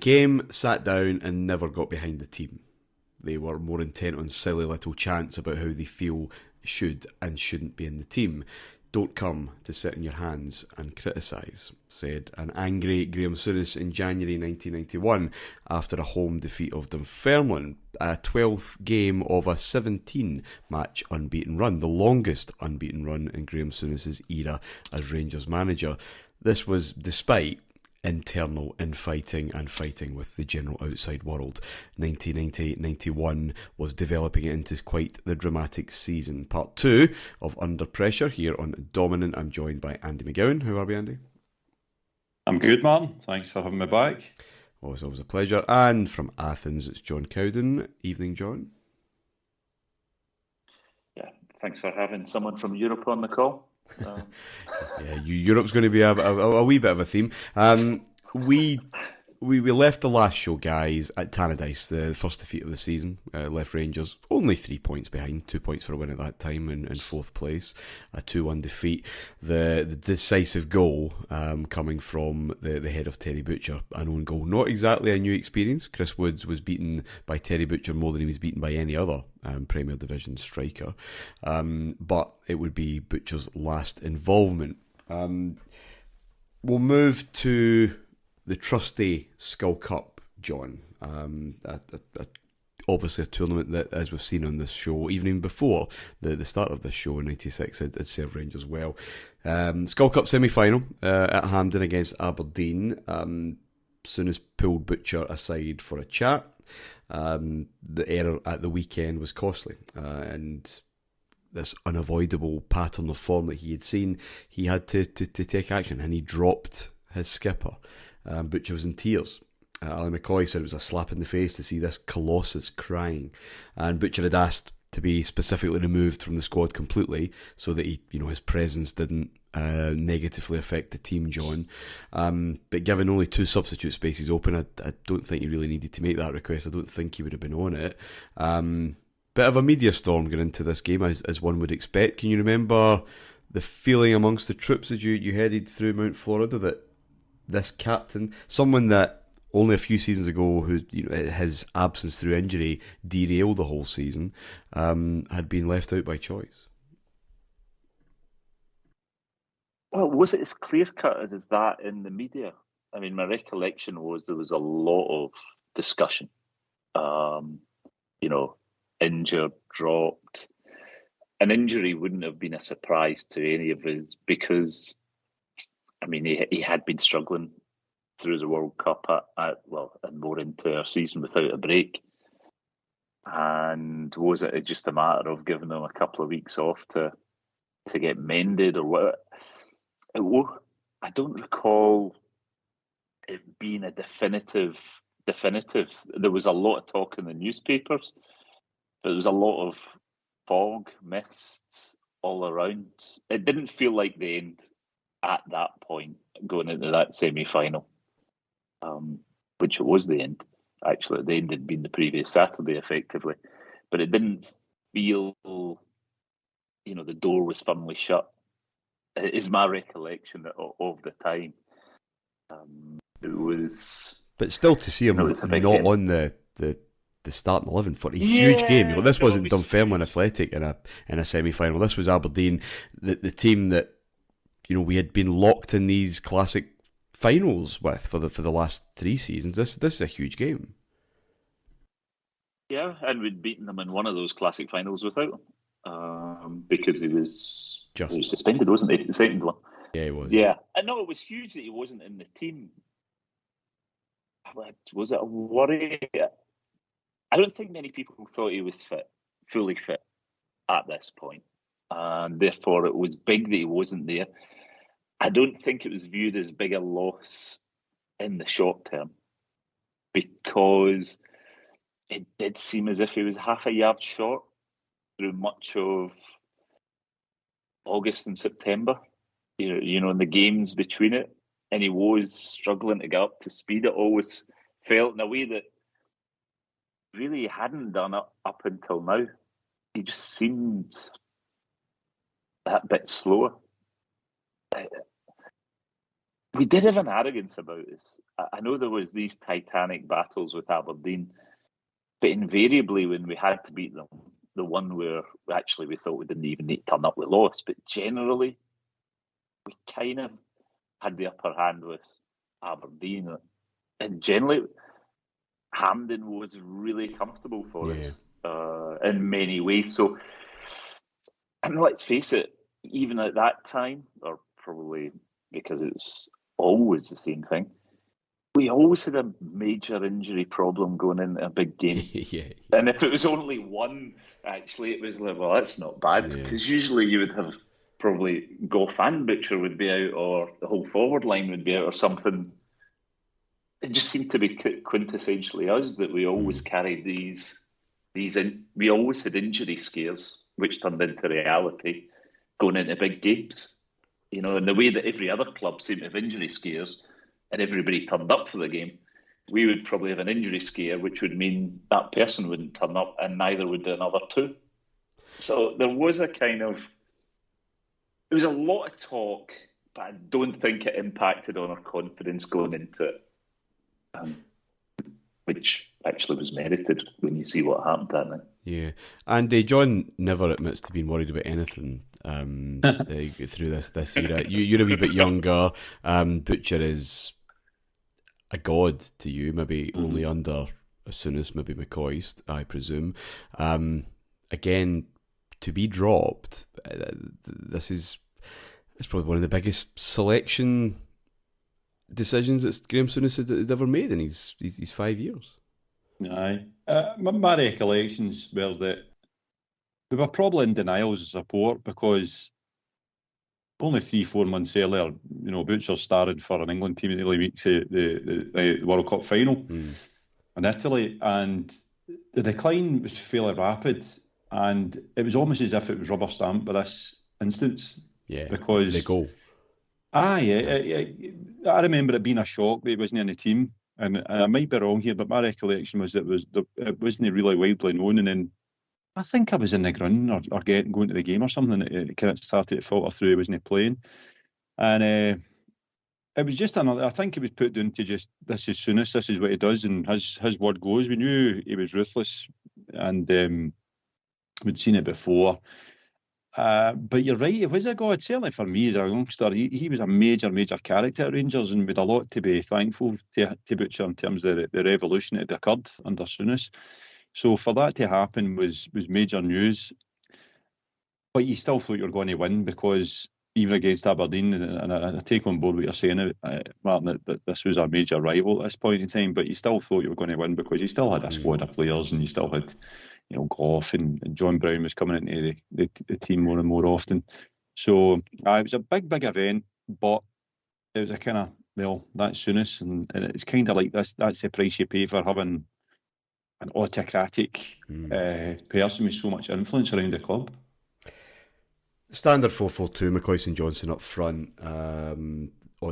came, sat down and never got behind the team. They were more intent on silly little chants about how they feel should and shouldn't be in the team. Don't come to sit in your hands and criticise, said an angry Graeme Souness in January 1991 after a home defeat of Dunfermline, a 12th game of a 17-match unbeaten run, the longest unbeaten run in Graeme Souness' era as Rangers manager. This was despite internal infighting and fighting with the general outside world. 1990-91 was developing into quite the dramatic season. Part 2 of Under Pressure here on Dominant. I'm joined by Andy McGowan. How are we, Andy? I'm good, man. Thanks for having me back. Always a pleasure. And from Athens, it's John Cowden. Evening, John. Yeah, thanks for having someone from Europe on the call. Yeah, Europe's going to be a wee bit of a theme. We left the last show, guys, at Tannadice, the first defeat of the season. Left Rangers only 3 points behind, 2 points for a win at that time in fourth place, a 2-1 defeat. The decisive goal coming from the head of Terry Butcher, an own goal. Not exactly a new experience. Chris Woods was beaten by Terry Butcher more than he was beaten by any other Premier Division striker. But it would be Butcher's last involvement. We'll move to the Trustee Skull Cup, John. Obviously a tournament that, as we've seen on this show, even before the start of this show in '96, had served Rangers well. Skull Cup semi-final at Hampden against Aberdeen. Souness pulled Butcher aside for a chat. The error at the weekend was costly, and this unavoidable pattern of form that he had seen, he had to take action, and he dropped his skipper. Butcher was in tears. Alan McCoist said it was a slap in the face to see this colossus crying, and Butcher had asked to be specifically removed from the squad completely so that his presence didn't negatively affect the team, John. But given only 2 substitute spaces open, I don't think he really needed to make that request. I don't think he would have been on it. Bit of a media storm going into this game, as one would expect. Can you remember the feeling amongst the troops as you headed through Mount Florida that this captain, someone that only a few seasons ago, who his absence through injury derailed the whole season, had been left out by choice? Well, was it as clear-cut as that in the media? I mean, my recollection was there was a lot of discussion. Injured, dropped. An injury wouldn't have been a surprise to any of us because, I mean, he had been struggling through the World Cup and more into our season without a break. And was it just a matter of giving him a couple of weeks off to get mended or what? I don't recall it being a definitive. There was a lot of talk in the newspapers, but there was a lot of fog, mists all around. It didn't feel like the end at that point, going into that semi-final, which it was the end. Actually, the end had been the previous Saturday, effectively. But it didn't feel, the door was firmly shut. It is my recollection of the time. It was... But still to see him not game on the starting 11 for a huge game. This wasn't Dunfermline Athletic in a semi-final. This was Aberdeen, the team that we had been locked in these classic finals with for the last 3 seasons. This is a huge game. Yeah, and we'd beaten them in one of those classic finals without him because he was suspended, wasn't he? The second one. Yeah, he was. Yeah, and no, it was huge that he wasn't in the team. Was it a worry? I don't think many people thought he was fully fit at this point, and therefore it was big that he wasn't there. I don't think it was viewed as big a loss in the short term because it did seem as if he was half a yard short through much of August and September, in the games between it, and he was struggling to get up to speed. It always felt in a way that really he hadn't done it up until now. He just seemed that bit slower. we did have an arrogance about us. I know there was these titanic battles with Aberdeen, but invariably when we had to beat them, the one where actually we thought we didn't even need to turn up, we lost. But generally, we kind of had the upper hand with Aberdeen. And generally, Hampden was really comfortable for us in many ways. So, and let's face it, even at that time, or probably because it was always the same thing, we always had a major injury problem going into a big game. And if it was only one, actually, it was like, well, that's not bad. Because usually you would have probably Goff and Butcher would be out, or the whole forward line would be out, or something. It just seemed to be quintessentially us that we always carried these we always had injury scares, which turned into reality going into big games. You know, in the way that every other club seemed to have injury scares and everybody turned up for the game, we would probably have an injury scare, which would mean that person wouldn't turn up and neither would the another two. So there was a lot of talk, but I don't think it impacted on our confidence going into it. Which actually was merited when you see what happened that night. Yeah, and John never admits to being worried about anything through this era. You're a wee bit younger. Butcher is a god to you, maybe only under Souness, maybe McCoist, I presume. Again, to be dropped, it's probably one of the biggest selection decisions that Graeme Souness had ever made in his 5 years. Aye. My recollections were that we were probably in denial as a support because only 3-4 months earlier, you know, Butcher started for an England team in the early weeks of the World Cup final in Italy, and the decline was fairly rapid, and it was almost as if it was rubber stamped by this instance. Yeah, because the goal. I remember it being a shock that he wasn't in the team, and I might be wrong here, but my recollection was that it wasn't really widely known, and then I think I was in the ground or going to the game or something, and it kind of started to filter through, he wasn't playing, and it was just another, I think it was put down to just, this is Souness, this is what he does, and his word goes. We knew he was ruthless, and we'd seen it before. But you're right, it was a god. Certainly for me as a youngster, he was a major character at Rangers, and with a lot to be thankful to Butcher in terms of the revolution that had occurred under Souness. So for that to happen was major news. But you still thought you were going to win, because even against Aberdeen, and I take on board what you're saying, Martin, that this was a major rival at this point in time, but you still thought you were going to win because you still had a squad of players, and you still had, you know, Goff and John Brown was coming into the team more and more often. So it was a big event, but it was a kind of, well, that's Souness, and it's kind of like this. That's the price you pay for having an autocratic person with so much influence around the club. Standard 4-4-2, McCoist and Johnson up front. On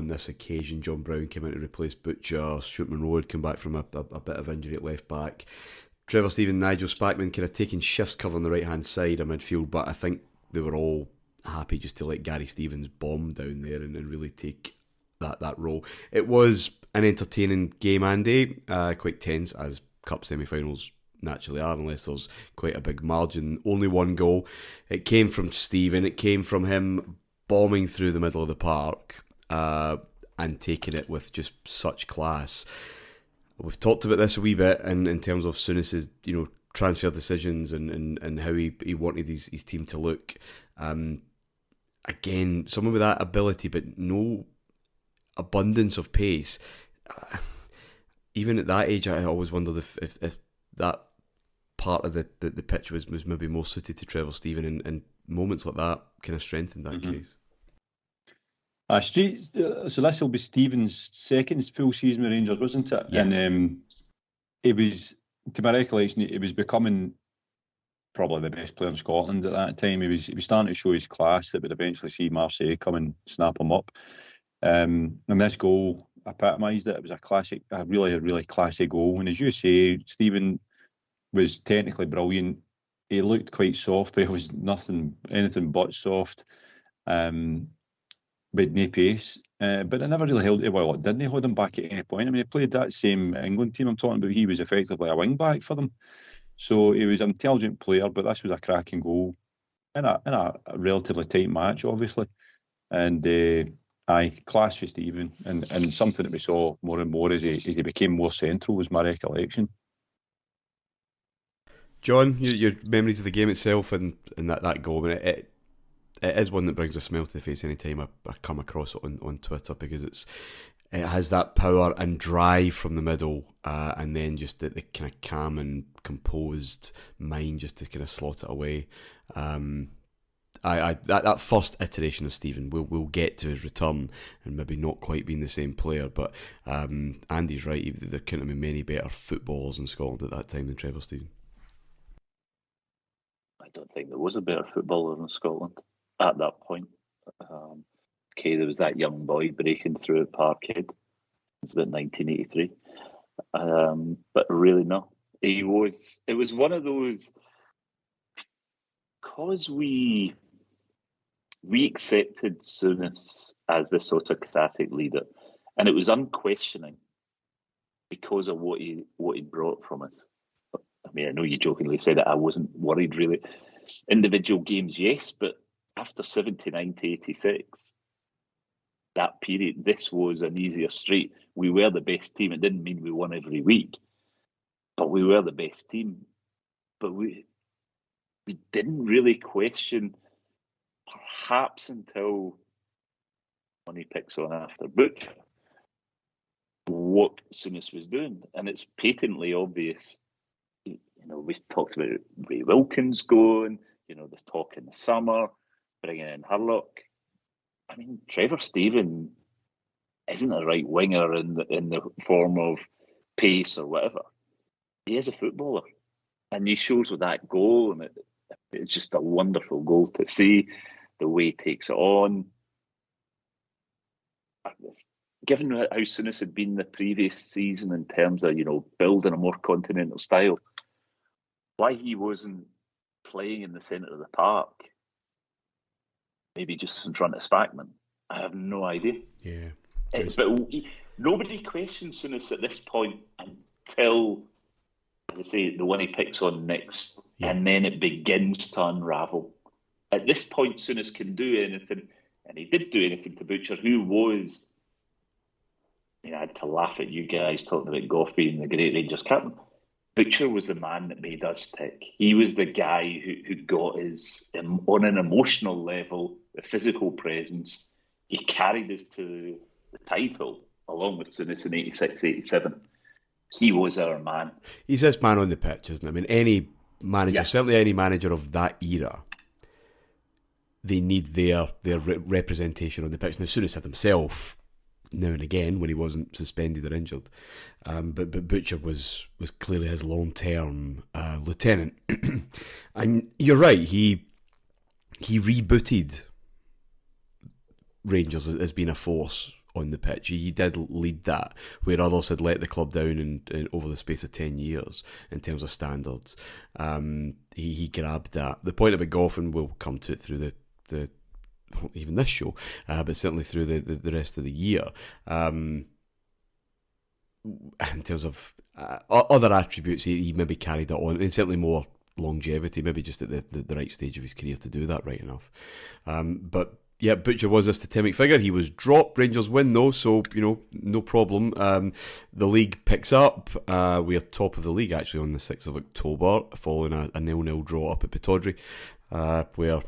this occasion, John Brown came in to replace Butcher. Stuart Monroe had come back from a bit of injury at left back. Trevor Steven, Nigel Spackman kind of taking shifts cover on the right-hand side of midfield, but I think they were all happy just to let Gary Stevens bomb down there and really take that role. It was an entertaining game, Andy, quite tense, as Cup semi-finals naturally are, unless there's quite a big margin. Only one goal. It came from Steven. It came from him bombing through the middle of the park and taking it with just such class. We've talked about this a wee bit in terms of Souness's, you know, transfer decisions and how he wanted his team to look. Again, someone with that ability but no abundance of pace. Even at that age, I always wondered if that part of the pitch was maybe more suited to Trevor Steven, and moments like that kind of strengthened that case. So this will be Stevens' second full season with Rangers, wasn't it? Yeah. And it was, to my recollection, he was becoming probably the best player in Scotland at that time. He was starting to show his class that would eventually see Marseille come and snap him up. And this goal epitomised it. It was a really classy goal. And as you say, Steven was technically brilliant. He looked quite soft, but he was anything but soft. With no pace. But it never really held. Well, it didn't hold him back at any point. I mean, he played that same England team I'm talking about. He was effectively a wing back for them, so he was an intelligent player. But this was a cracking goal in a relatively tight match, obviously, and class for Stephen, and something that we saw more and more as he became more central was my recollection. John, your memories of the game itself and that goal. I mean, it is one that brings a smile to the face any time I come across it on Twitter, because it has that power and drive from the middle, and then just the kind of calm and composed mind just to kind of slot it away. That first iteration of Stephen, we'll get to his return and maybe not quite being the same player, but Andy's right. There couldn't have been many better footballers in Scotland at that time than Trevor Stephen. I don't think there was a better footballer in Scotland at that point. Okay, there was that young boy breaking through at Parkhead. It's about 1983. But really, no. It was one of those, because we accepted Souness as this autocratic leader, and it was unquestioning because of what he brought from us. I mean, I know you jokingly said that I wasn't worried really. Individual games, yes, but after 79 to 86, that period, this was an easier street. We were the best team. It didn't mean we won every week, but we were the best team. But we didn't really question, perhaps until when he picks on after Butcher, what Souness was doing. And it's patently obvious. You know, we talked about Ray Wilkins going, there's talk in the summer, bringing in Hurlock. I mean, Trevor Stephen isn't a right winger in the form of pace or whatever. He is a footballer. And he shows with that goal, and it's just a wonderful goal to see, the way he takes it on. Given how Souness had been the previous season in terms of, building a more continental style, why he wasn't playing in the centre of the park, maybe just in front of Spackman, I have no idea. Yeah. But nobody questions Souness at this point until, as I say, the one he picks on next, and then it begins to unravel. At this point, Souness can do anything, and he did do anything to Butcher, who was, I had to laugh at you guys talking about Gough being the great Rangers captain. Butcher was the man that made us tick. He was the guy who got us, on an emotional level, the physical presence. He carried us to the title, along with Souness in 86, 87. He was our man. He's this man on the pitch, isn't he? I mean, any manager, certainly any manager of that era, they need their representation on the pitch. Now, Souness had himself now and again when he wasn't suspended or injured, but Butcher was clearly his long-term lieutenant. And you're right, he rebooted Rangers as being a force on the pitch. He did lead that, where others had let the club down in over the space of 10 years in terms of standards. He grabbed that. The point about Gough, and we'll come to it through the even this show, but certainly through the rest of the year, in terms of other attributes, he maybe carried it on, and certainly more longevity, maybe just at the right stage of his career to do that right enough. But yeah, Butcher was a totemic figure. He was dropped. Rangers win though, so no problem. The league picks up. We are top of the league actually on the 6th of October, following a 0-0 draw up at Pittodrie, where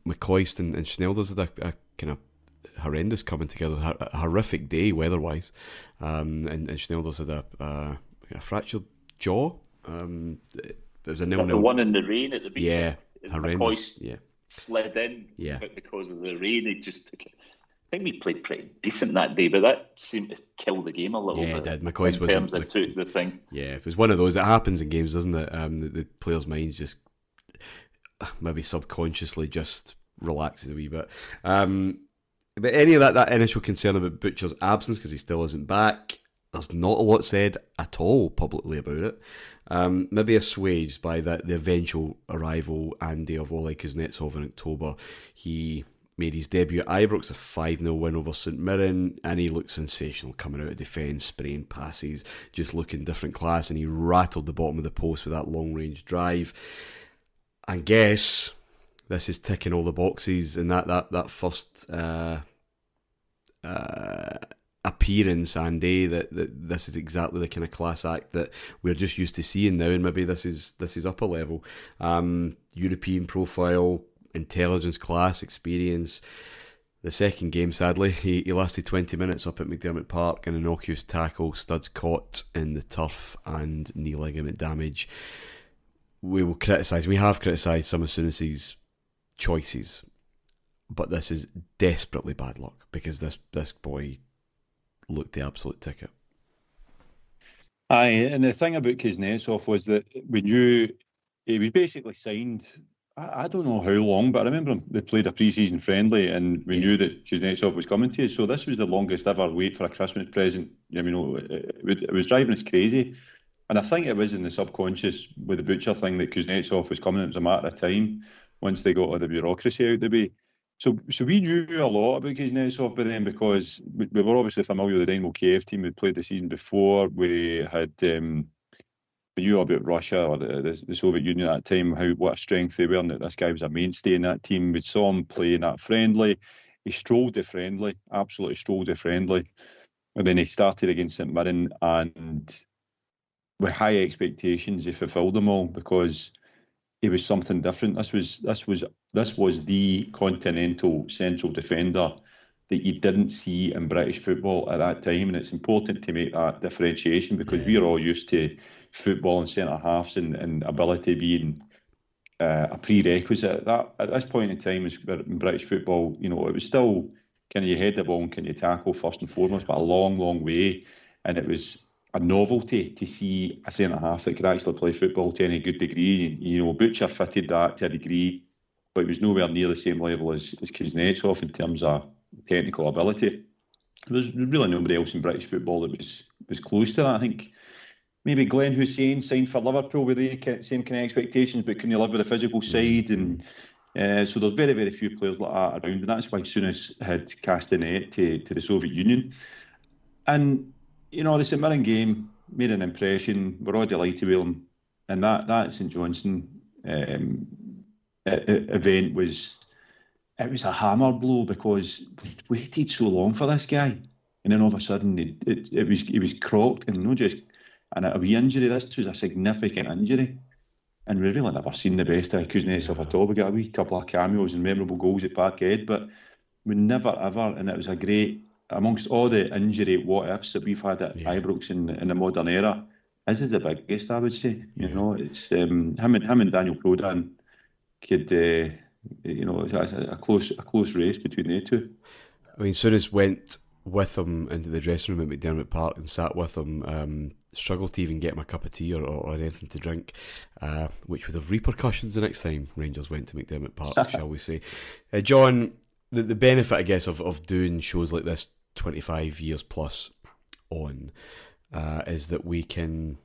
McCoist and Schnelders had a kind of horrendous coming together, a horrific day weather-wise, and Schnelders had a fractured jaw. It was a 0-0. The one in the rain at the beginning. Yeah, horrendous. McCoist slid in, but because of the rain, it just took it. I think we played pretty decent that day, but that seemed to kill the game a little bit. Yeah, it did. McCoist was in terms of took the thing. Yeah, it was one of those. It happens in games, doesn't it? The players' minds just maybe subconsciously just relaxes a wee bit. But any of that initial concern about Butcher's absence, because he still isn't back, there's not a lot said at all publicly about it. Maybe assuaged by the eventual arrival, Andy, of Ole Kuznetsov in October. He made his debut at Ibrox, a 5-0 win over St Mirren, and he looked sensational coming out of defence, spraying passes, just looking different class, and he rattled the bottom of the post with that long-range drive. I guess this is ticking all the boxes, and that first appearance, Andy, that this is exactly the kind of class act that we're just used to seeing now, and maybe this is up a level. European profile, intelligence, class, experience. The second game, sadly, he lasted 20 minutes up at McDermott Park, an innocuous tackle, studs caught in the turf, and knee ligament damage. We will criticise, we have criticised some of Souness's choices, but this is desperately bad luck, because this boy looked the absolute ticket. Aye, and the thing about Kuznetsov was that we knew he was basically signed, I don't know how long, but I remember they played a pre-season friendly, and we knew that Kuznetsov was coming to us. So this was the longest ever wait for a Christmas present. I mean, it was driving us crazy. And I think it was in the subconscious with the Butcher thing that Kuznetsov was coming. It was a matter of time once they got all the bureaucracy out the way. So we knew a lot about Kuznetsov by then, because we were obviously familiar with the Dynamo Kiev team we'd played the season before. We had we knew about Russia or the Soviet Union at that time, what a strength they were, and that this guy was a mainstay in that team. We saw him play in that friendly. He strolled the friendly, absolutely strolled the friendly. And then he started against St Mirren, and with high expectations, he fulfilled them all, because he was something different. This was the continental central defender that you didn't see in British football at that time, and it's important to make that differentiation, because we're all used to football and centre halves and ability being a prerequisite. That at this point in time in British football, it was still can you head the ball and can you tackle first and foremost, but a long, long way, and it was a novelty to see a centre half that could actually play football to any good degree. Butcher fitted that to a degree, but he was nowhere near the same level as Kuznetsov in terms of technical ability. There's really nobody else in British football that was close to that. I think maybe Glenn Hussein signed for Liverpool with the same kind of expectations, but couldn't live with the physical side, and so there's very, very few players like that around, and that's why Souness had cast the net to the Soviet Union. And the St Mirren game made an impression. We're all delighted with him, and that St Johnstone event was a hammer blow, because we waited so long for this guy, and then all of a sudden he was crocked, and not just a wee injury. This was a significant injury, and we really never seen the best of Kuznetsov at all. We got a wee couple of cameos and memorable goals at Parkhead, but we never ever, and it was a great, amongst all the injury what ifs that we've had at Ibrox in the modern era, this is the biggest, I would say. It's him and Daniel Prodan could, it's a close race between the two. I mean, Souness went with him into the dressing room at McDermott Park and sat with him. Struggled to even get him a cup of tea or anything to drink, which would have repercussions the next time Rangers went to McDermott Park, shall we say. John, the benefit, I guess, of doing shows like this 25 years plus on is that we can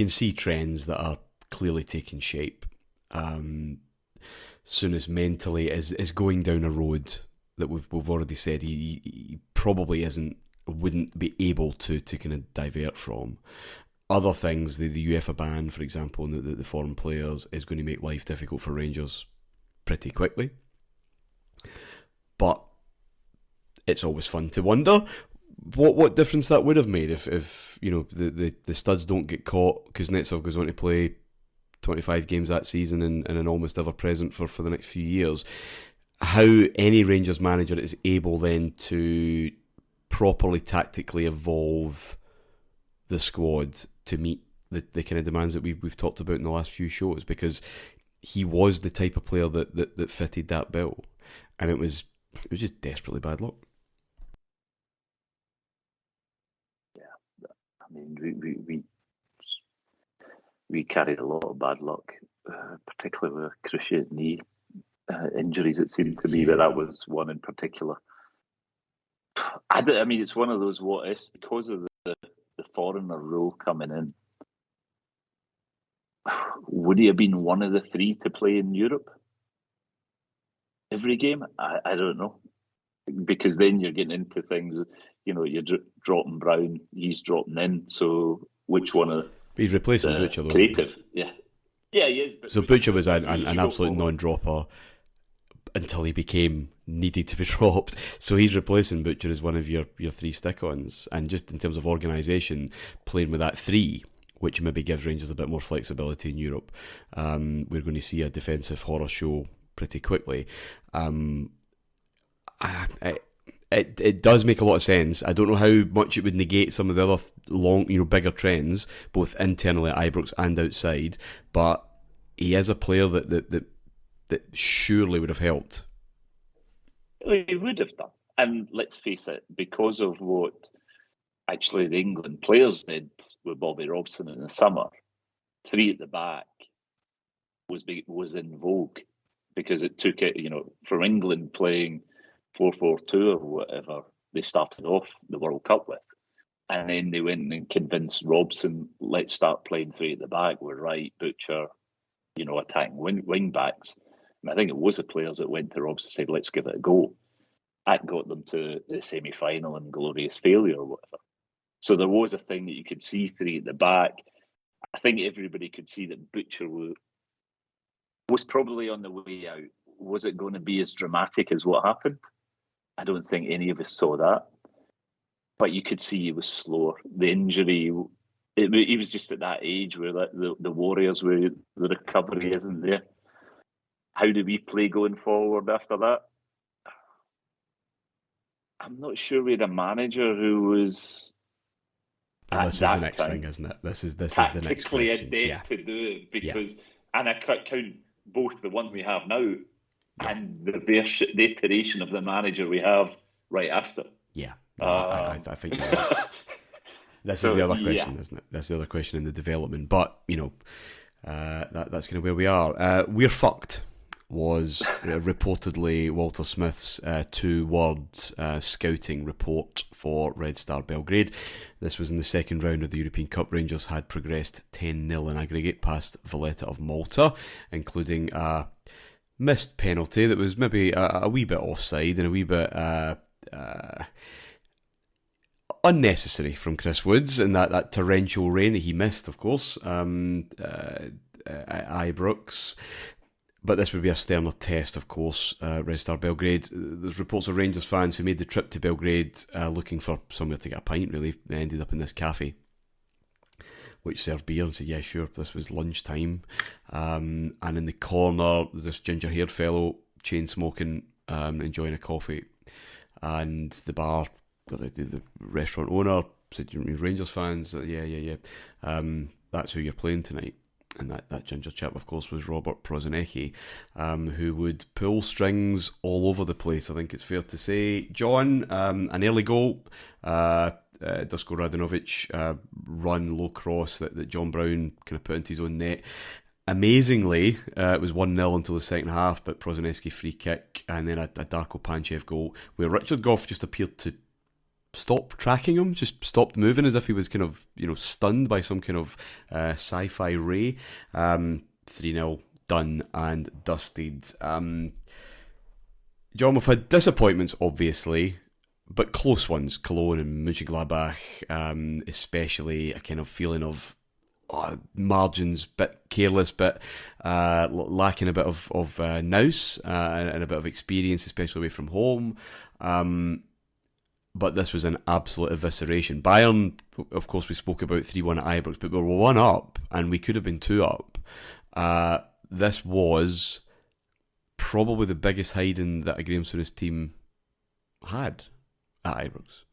see trends that are clearly taking shape. Souness mentally is going down a road that we've already said he probably wouldn't be able to kind of divert from. Other things, the UEFA ban, for example, and the foreign players, is going to make life difficult for Rangers pretty quickly. But it's always fun to wonder what difference that would have made if the studs don't get caught. Kuznetsov goes on to play 25 games that season and an almost ever present for the next few years. How any Rangers manager is able then to properly tactically evolve the squad to meet the kind of demands that we've talked about in the last few shows, because he was the type of player that fitted that bill, and it was just desperately bad luck. Yeah, I mean, we carried a lot of bad luck, particularly with cruciate knee injuries. It seemed to me that was one in particular. I mean, it's one of those what ifs because of the foreigner rule coming in. Would he have been one of the three to play in Europe? every game. I don't know, because then you're getting into things. You're dropping Brown, he's dropping in. So which one of He's replacing the Butcher, though. creative? Yeah, he is. But so Butcher was an absolute non-dropper until he became needed to be dropped. So he's replacing Butcher as one of your three stick-ons. And just in terms of organisation, playing with that three, which maybe gives Rangers a bit more flexibility in Europe, we're going to see a defensive horror show pretty quickly. It does make a lot of sense. I don't know how much it would negate some of the other bigger trends, both internally at Ibrox and outside. But he is a player that surely would have helped. He would have done. And let's face it, because of what actually the England players did with Bobby Robson in the summer, three at the back was in vogue, because it took it, from England playing 4-4-2 or whatever they started off the World Cup with. And then they went and convinced Robson, let's start playing three at the back. We're right, Butcher, attacking wing backs. And I think it was the players that went to Robson and said, let's give it a go. That got them to the semi-final and glorious failure or whatever. So there was a thing that you could see three at the back. I think everybody could see that Butcher was probably on the way out. Was it going to be as dramatic as what happened? I don't think any of us saw that. But you could see he was slower. The injury, he was just at that age where the Warriors, where the recovery isn't there. How do we play going forward after that? I'm not sure we had a manager who was. Well, this is the next thing, isn't it? This is the next question. Tactically adept to do it, because, and I count both the one we have now and the iteration of the manager we have right after. Yeah, I think you're right. This is the other question, isn't it? That's the other question in the development. But that's kind of where we are. We're fucked was reportedly Walter Smith's 2-word scouting report for Red Star Belgrade. This was in the second round of the European Cup. Rangers had progressed 10-0 in aggregate past Valletta of Malta, including a missed penalty that was maybe a wee bit offside and a wee bit unnecessary from Chris Woods, and that torrential rain that he missed, of course, at Ibrox. But this would be a sterner test, of course. Red Star Belgrade. There's reports of Rangers fans who made the trip to Belgrade looking for somewhere to get a pint, really. They ended up in this cafe, which served beer, and said, yeah, sure, this was lunchtime. And in the corner, there's this ginger-haired fellow, chain-smoking, enjoying a coffee. And the bar, the restaurant owner said, you're Rangers fans? Yeah. That's who you're playing tonight. And that ginger chap, of course, was Robert Prozinecki, who would pull strings all over the place, I think it's fair to say. John, an early goal, Dusko Radanovic run low cross that John Brown kind of put into his own net. Amazingly, it was 1-0 until the second half, but Prozinecki free kick, and then a Darko Panchev goal, where Richard Goff just appeared to stop tracking him, just stopped moving as if he was kind of, stunned by some kind of sci-fi ray. 3-0 done and dusted. John, we've had disappointments, obviously, but close ones. Cologne and Mönchengladbach, especially a kind of feeling of margins, bit careless, but lacking a bit of nous and a bit of experience, especially away from home. But this was an absolute evisceration. Bayern, of course, we spoke about 3-1 at Ibrox, but we were 1 up, and we could have been 2 up. This was probably the biggest hiding that a Graeme Souness team had at Ibrox.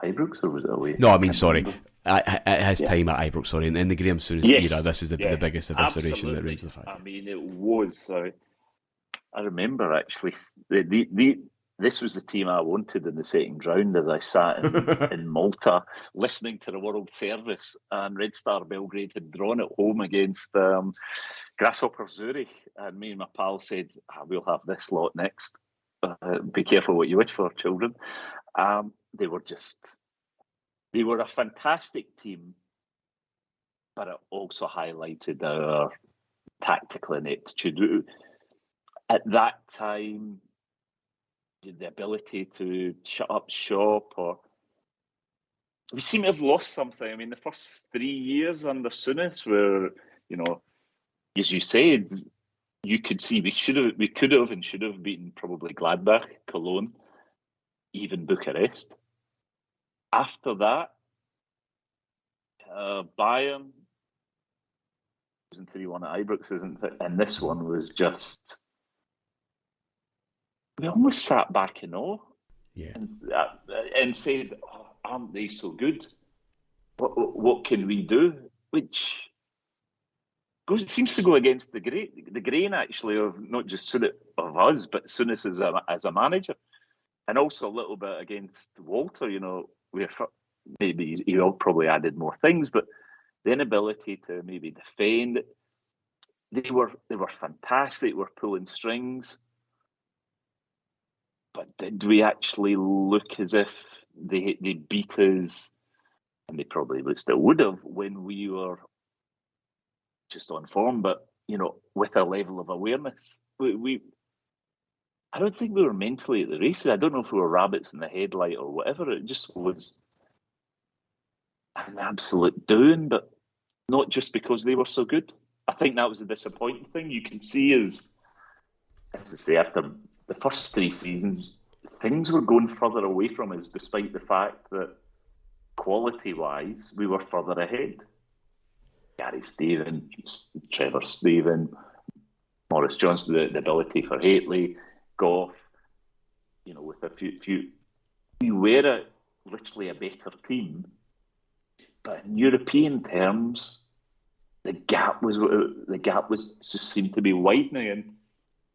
Ibrox, or was it away? No, I mean, sorry. At his time at Ibrox, sorry. In the Graeme Souness era, this is the biggest evisceration that Rangers have had. I mean, it was, sorry. I remember, actually, this was the team I wanted in the second round as I sat in Malta listening to the World Service, and Red Star Belgrade had drawn at home against Grasshopper Zurich, and me and my pal said, we'll have this lot next. Be careful what you wish for, children. They were a fantastic team, but it also highlighted our tactical ineptitude. At that time, the ability to shut up shop, or we seem to have lost something. I mean, the first 3 years under Souness were, as you said, you could see we could have and should have beaten probably Gladbach, Cologne, even Bucharest. After that, Bayern was in 3-1 at Ibrox, isn't it? And this one was just, we almost sat back in awe, and said, oh, aren't they so good? What can we do? Which seems to go against the grain, actually, of not just Souness of us, but Souness as a manager, and also a little bit against Walter. Where maybe he probably added more things, but the inability to maybe defend. They were fantastic. Were pulling strings. But did we actually look as if they beat us, and they probably still would have, when we were just on form, but, with a level of awareness? I don't think we were mentally at the races. I don't know if we were rabbits in the headlight or whatever. It just was an absolute doing, but not just because they were so good. I think that was the disappointing thing. You can see as I say, after the first 3 seasons, things were going further away from us, despite the fact that quality-wise, we were further ahead. Gary Stephen, Trevor Stephen, Maurice Johnson, the ability for Haitley, Goff, with a few. We were literally a better team, but in European terms, the gap just seemed to be widening, and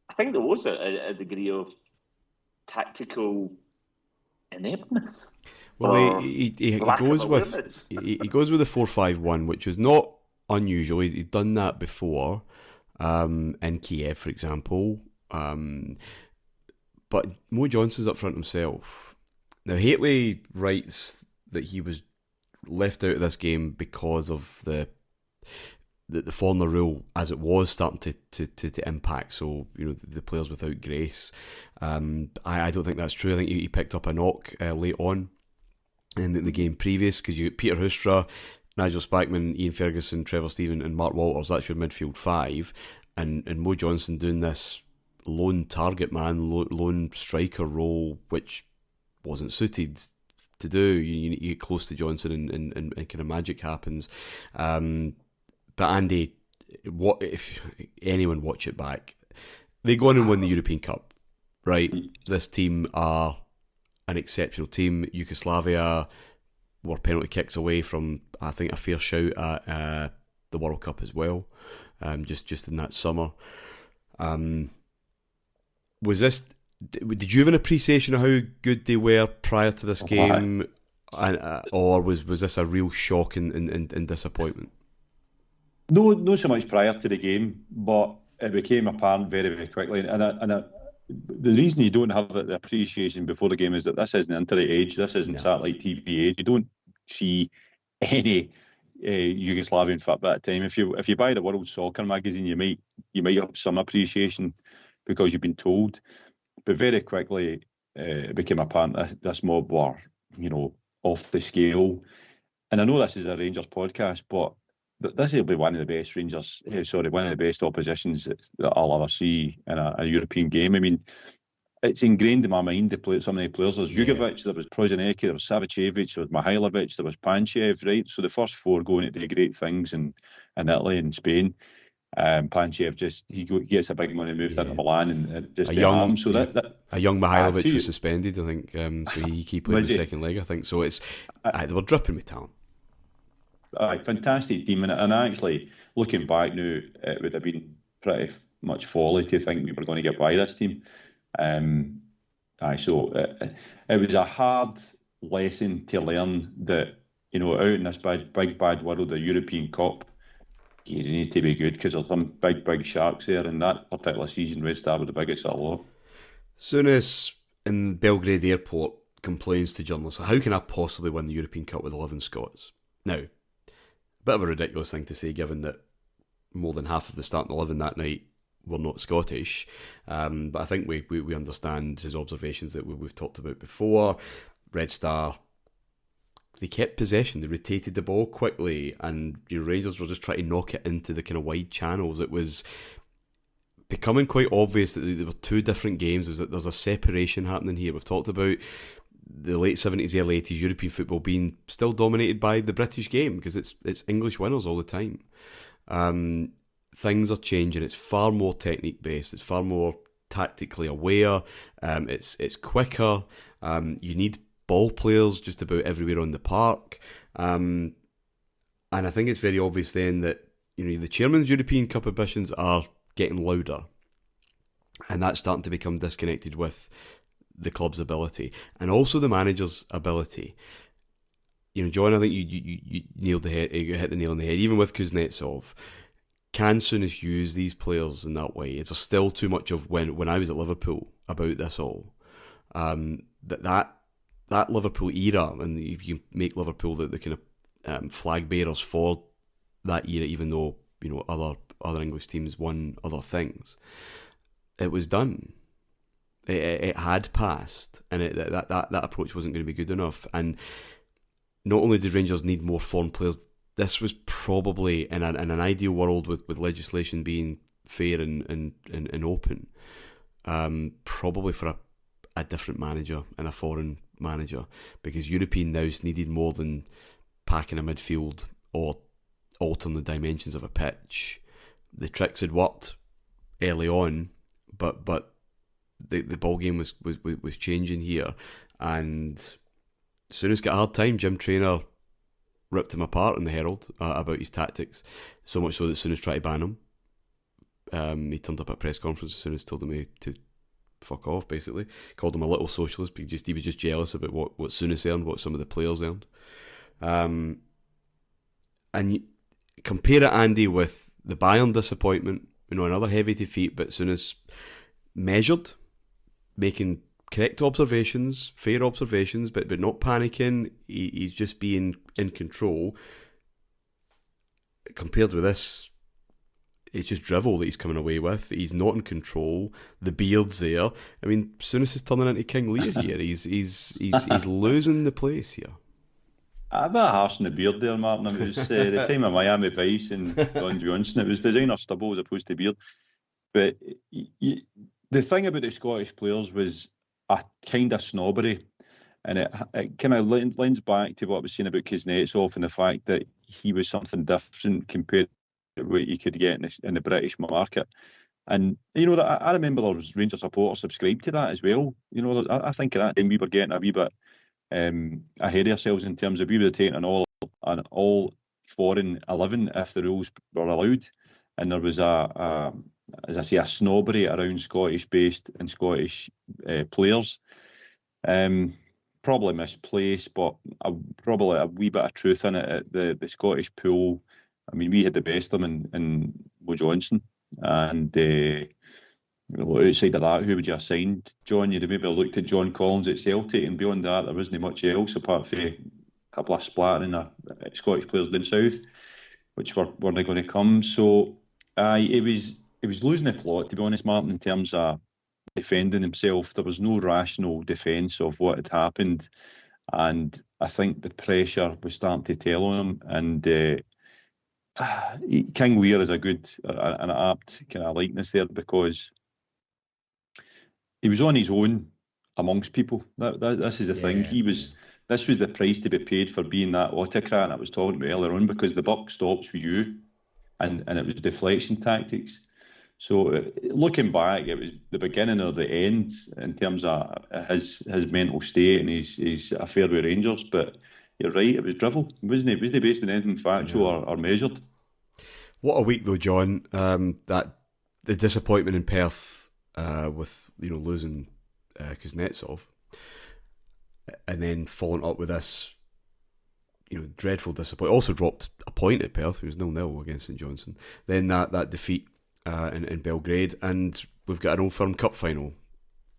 I think there was a degree of tactical ineptness. Well, he goes with the 4-5-1, which was not unusual. He'd done that before in Kiev, for example. But Mo Johnson's up front himself. Now, Haitley writes that he was left out of this game because of the foreigner rule as it was starting to impact. So, the players without grace. I don't think that's true. I think he picked up a knock late on in the game previous, because you Peter Hoostra, Nigel Spackman, Ian Ferguson, Trevor Stephen and Mark Walters. That's your midfield 5, and Mo Johnson doing this lone target man, lone striker role, which wasn't suited to do. You get close to Johnson and kind of magic happens. But Andy, what if anyone watch it back? They go on and win the European Cup, right? This team are an exceptional team. Yugoslavia were penalty kicks away from, I think, a fair shout at the World Cup as well, just in that summer. Did you have an appreciation of how good they were prior to this game, or was this a real shock and disappointment? No, so much prior to the game, but it became apparent very, very quickly. And the reason you don't have the appreciation before the game is that this isn't internet age. This isn't satellite TV age. You don't see any Yugoslavian football at that time. If you buy the World Soccer magazine, you might have some appreciation because you've been told. But very quickly, it became apparent that this mob were, off the scale. And I know this is a Rangers podcast, but this will be one of the best one of the best oppositions that I'll ever see in a European game. I mean, it's ingrained in my mind to play so many players. There's Jugovic, there was Prozinecki, there was Savicevic, there was Mihailovic, there was Panchev, right? So the first 4 going to do great things in Italy and Spain. Panchev he gets a big money move into Milan and just a young Mihailovic was suspended, I think, so he played the second leg, I think. So it's they were dripping with talent. Fantastic team, and actually looking back now, it would have been pretty much folly to think we were going to get by this team. So it was a hard lesson to learn that out in this big bad world of the European Cup, you need to be good because there's some big sharks there, and that particular season Red Star were the biggest of all. Souness in Belgrade airport complains to journalists, how can I possibly win the European Cup with 11 Scots? Now, bit of a ridiculous thing to say, given that more than half of the starting 11 that night were not Scottish. But I think we understand his observations that we've talked about before. Red Star, they kept possession, they rotated the ball quickly, and Rangers were just trying to knock it into the kind of wide channels. It was becoming quite obvious that there were two different games. There's a separation happening here. We've talked about the late 70s, early 80s European football being still dominated by the British game because it's English winners all the time. Things are changing. It's far more technique based. It's far more tactically aware. It's quicker. You need ball players just about everywhere on the park. And I think it's very obvious then that the chairman's European Cup ambitions are getting louder, and that's starting to become disconnected with the club's ability and also the manager's ability. John, I think you nailed the head. You hit the nail on the head. Even with Kuznetsov, can Souness use these players in that way? Is there still too much of when I was at Liverpool about this all? That Liverpool era, and you make Liverpool the kind of flag bearers for that era, even though other English teams won other things. It was done. It had passed, and that approach wasn't going to be good enough. And not only did Rangers need more foreign players, this was probably in an ideal world with legislation being fair and open, probably for a different manager and a foreign manager, because European nous needed more than packing a midfield or altering the dimensions of a pitch. The tricks had worked early on, but the ball game was changing here, and Souness got a hard time. Jim Traynor ripped him apart in the Herald about his tactics, so much so that Souness tried to ban him. He turned up at a press conference. Souness told him to fuck off, basically. Called him a little socialist because he was just jealous about what Souness earned, what some of the players earned. And you compare it, Andy, with the Bayern disappointment, another heavy defeat, but Souness measured, making correct observations, fair observations, but not panicking. He's just being in control. Compared with this, it's just drivel that he's coming away with. He's not in control. The beard's there. I mean, Souness is turning into King Lear here. He's losing the place here. I'm a bit harsh on the beard there, Martin. It was the time of Miami Vice and Don Johnson. It was designer stubble as opposed to beard. But the thing about the Scottish players was a kind of snobbery, and it kind of lends back to what I was saying about Kuznetsov and the fact that he was something different compared to what you could get in the British market. And I remember there was Rangers supporters subscribed to that as well. I think at that time we were getting a wee bit ahead of ourselves in terms of we would have taken an all foreign 11 if the rules were allowed, and there was as I say, a snobbery around Scottish-based and Scottish players. Probably misplaced, but probably a wee bit of truth in it. At the Scottish pool, I mean, we had the best of them in Mo Johnson, and outside of that, who would you have signed, John? You'd have maybe looked at John Collins at Celtic, and beyond that, there wasn't much else apart from a couple of splattering Scottish players down south, which weren't going to come. So, it was losing the plot, to be honest, Martin, in terms of defending himself. There was no rational defence of what had happened, and I think the pressure was starting to tell on him. And King Lear is a good, an apt kind of likeness there, because he was on his own amongst people. This is the thing. This was the price to be paid for being that autocrat I was talking about earlier on, because the buck stops with you, and it was deflection tactics. So looking back, it was the beginning of the end in terms of his mental state and his affair with Rangers. But you're right, it was drivel, wasn't it? Wasn't it based on anything factual or measured? What a week though, John. That the disappointment in Perth with losing Kuznetsov, and then following up with this dreadful disappointment. Also dropped a point at Perth. It was 0-0 against St Johnstone. Then that defeat in Belgrade, and we've got an Old Firm Cup final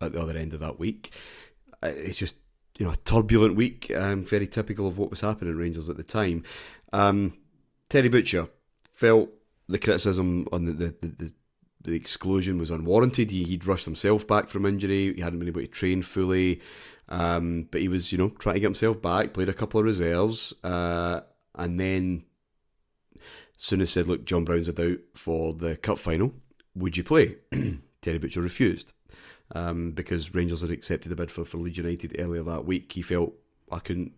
at the other end of that week. It's just a turbulent week, very typical of what was happening at Rangers at the time. Terry Butcher felt the criticism on the exclusion was unwarranted. He'd rushed himself back from injury. He hadn't been able to train fully. But he was, trying to get himself back, played a couple of reserves. And then Souness said, look, John Brown's out for the cup final. Would you play? Terry Butcher refused. Because Rangers had accepted the bid for Leeds United earlier that week. He felt I couldn't,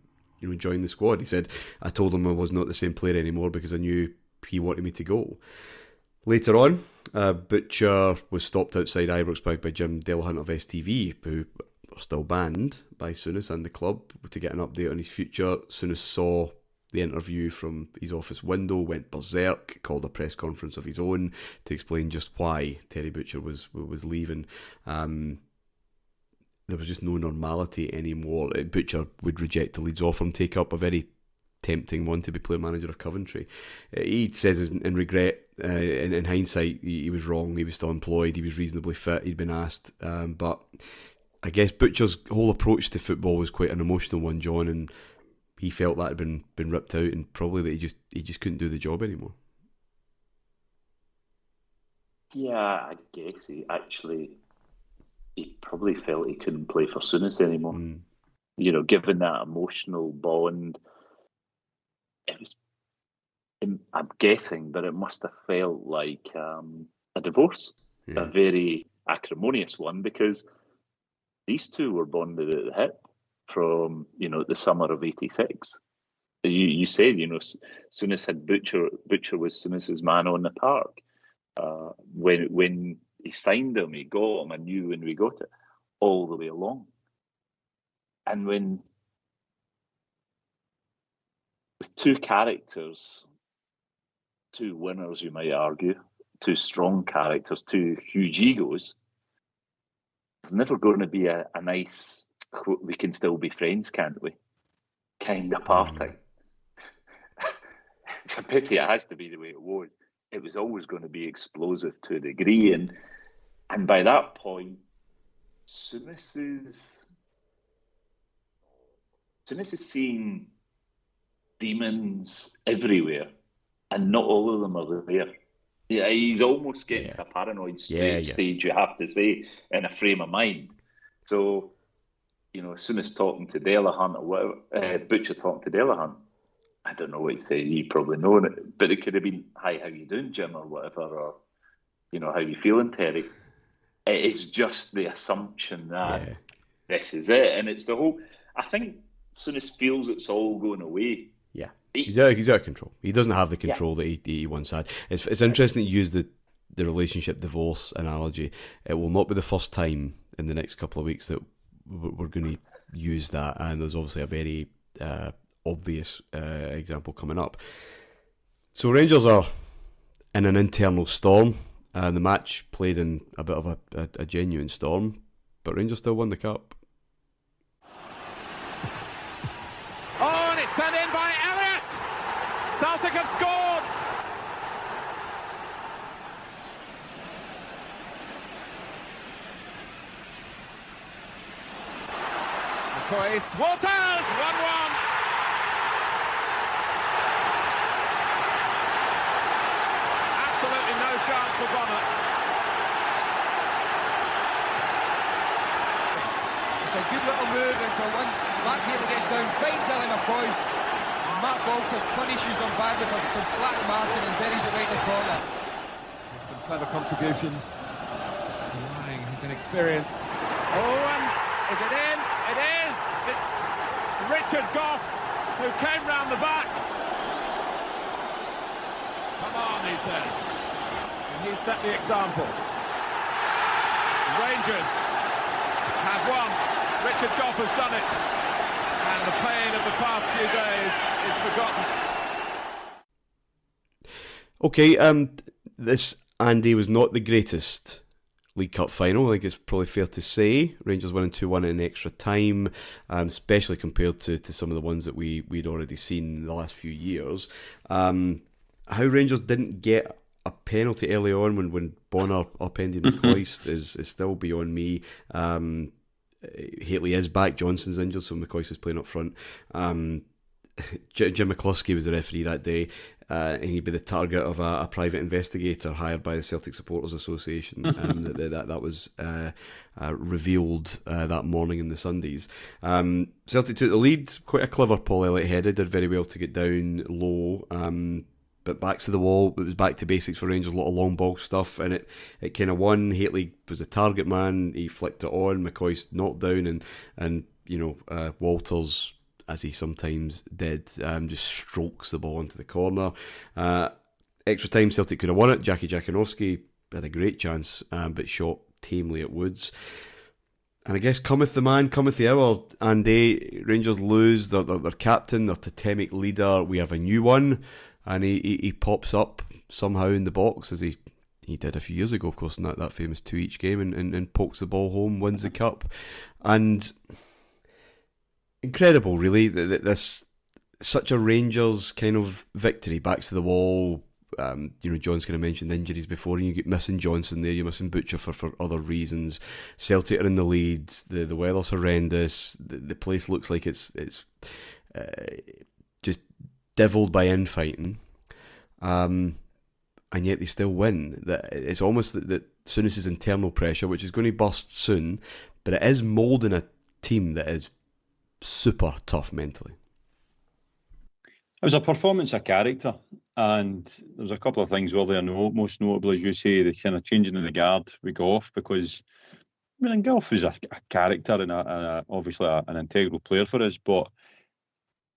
join the squad. He said, I told him I was not the same player anymore because I knew he wanted me to go. Later on, Butcher was stopped outside Ibrox by Jim Delahunt of STV, who are still banned by Souness and the club, to get an update on his future. Souness saw the interview from his office window, went berserk, called a press conference of his own to explain just why Terry Butcher was leaving. There was just no normality anymore. Butcher would reject the Leeds offer and take up a very tempting one to be player manager of Coventry. He says in regret, in hindsight, he was wrong. He was still employed. He was reasonably fit. He'd been asked. But I guess Butcher's whole approach to football was quite an emotional one, John, and he felt that had been ripped out, and probably that he just couldn't do the job anymore. Yeah, I guess he probably felt he couldn't play for Souness anymore. Given that emotional bond, it was. I'm guessing, but it must have felt like a divorce, a very acrimonious one, because these two were bonded at the hip from the summer of '86. You said Souness had Butcher was Souness's man on the park. When he signed him, he got him. I knew when we got it all the way along, and when with two characters. Two winners, you might argue, two strong characters, two huge egos. There's never going to be a nice, we can still be friends, can't we? Kind of party. It's a pity it has to be the way it was. It was always going to be explosive to a degree, and by that point, Souness is seeing demons everywhere. And not all of them are there. Yeah, he's almost getting to a paranoid stage, you have to say, in a frame of mind. So, as soon as talking to Delahunt or whatever, Butcher talking to Delahunt, I don't know what he said, you probably know it, but it could have been, hi, how you doing, Jim, or whatever, or, how you feeling, Terry? It's just the assumption that this is it, and it's the whole, I think Souness feels it's all going away. Yeah. He's out of control. He doesn't have the control that he once had. It's interesting to use the relationship divorce analogy. It will not be the first time in the next couple of weeks that we're going to use that, and there's obviously a very obvious example coming up. So Rangers are in an internal storm, and the match played in a bit of a genuine storm, but Rangers still won the cup. Oh, and it's turned in by Elliott! Celtic have scored! McCoist, Walters, 1-1! Absolutely no chance for Bonner. It's a good little move, and for once, Mark Healy gets down, finds Ellie McCoist. Matt Walters punishes them badly for some slack marking and buries it right in the corner. Some clever contributions. Relying his inexperience. Oh, and is it in? It is! It's Richard Gough who came round the back. Come on, he says. And he set the example. Rangers have won. Richard Gough has done it. And the pain of the past few days is forgotten. Okay, this, Andy, was not the greatest League Cup final. I think it's probably fair to say. Rangers winning 2-1 in extra time, especially compared to some of the ones that we'd already seen in the last few years. How Rangers didn't get a penalty early on when Bonner upended McCoist is still beyond me. Haley is back, Johnson's injured, so McCoist is playing up front. Jim McCluskey was the referee that day. and he'd be the target of a private investigator hired by the Celtic Supporters Association. That was revealed that morning in the Sundays. Celtic took the lead. Quite a clever Paul Elliott header. Did very well to get down low. But backs to the wall, it was back to basics for Rangers, a lot of long ball stuff, and it kind of won. Hateley was the target man, he flicked it on, McCoist knocked down, and Walters, as he sometimes did, just strokes the ball into the corner. Extra time, Celtic could have won it. Jackie Jakanowski had a great chance, but shot tamely at Woods. And I guess cometh the man, cometh the hour, and Rangers lose their captain, their totemic leader. We have a new one. And he pops up somehow in the box, as he did a few years ago, of course, in that famous 2-each game, and pokes the ball home, wins the cup. And incredible, really, this such a Rangers kind of victory, backs to the wall. John's kind of mentioned injuries before, and you get missing Johnson there, you're missing Butcher for other reasons. Celtic are in the lead, the weather's horrendous, the place looks like it's just devilled by infighting, and yet they still win. It's almost that Souness' internal pressure, which is going to burst soon, but it is moulding a team that is super tough mentally. It was a performance of character, and there was a couple of things there. Most notably, as you say, the kind of changing of the guard with Gough, because Gough was a character and obviously an integral player for us, but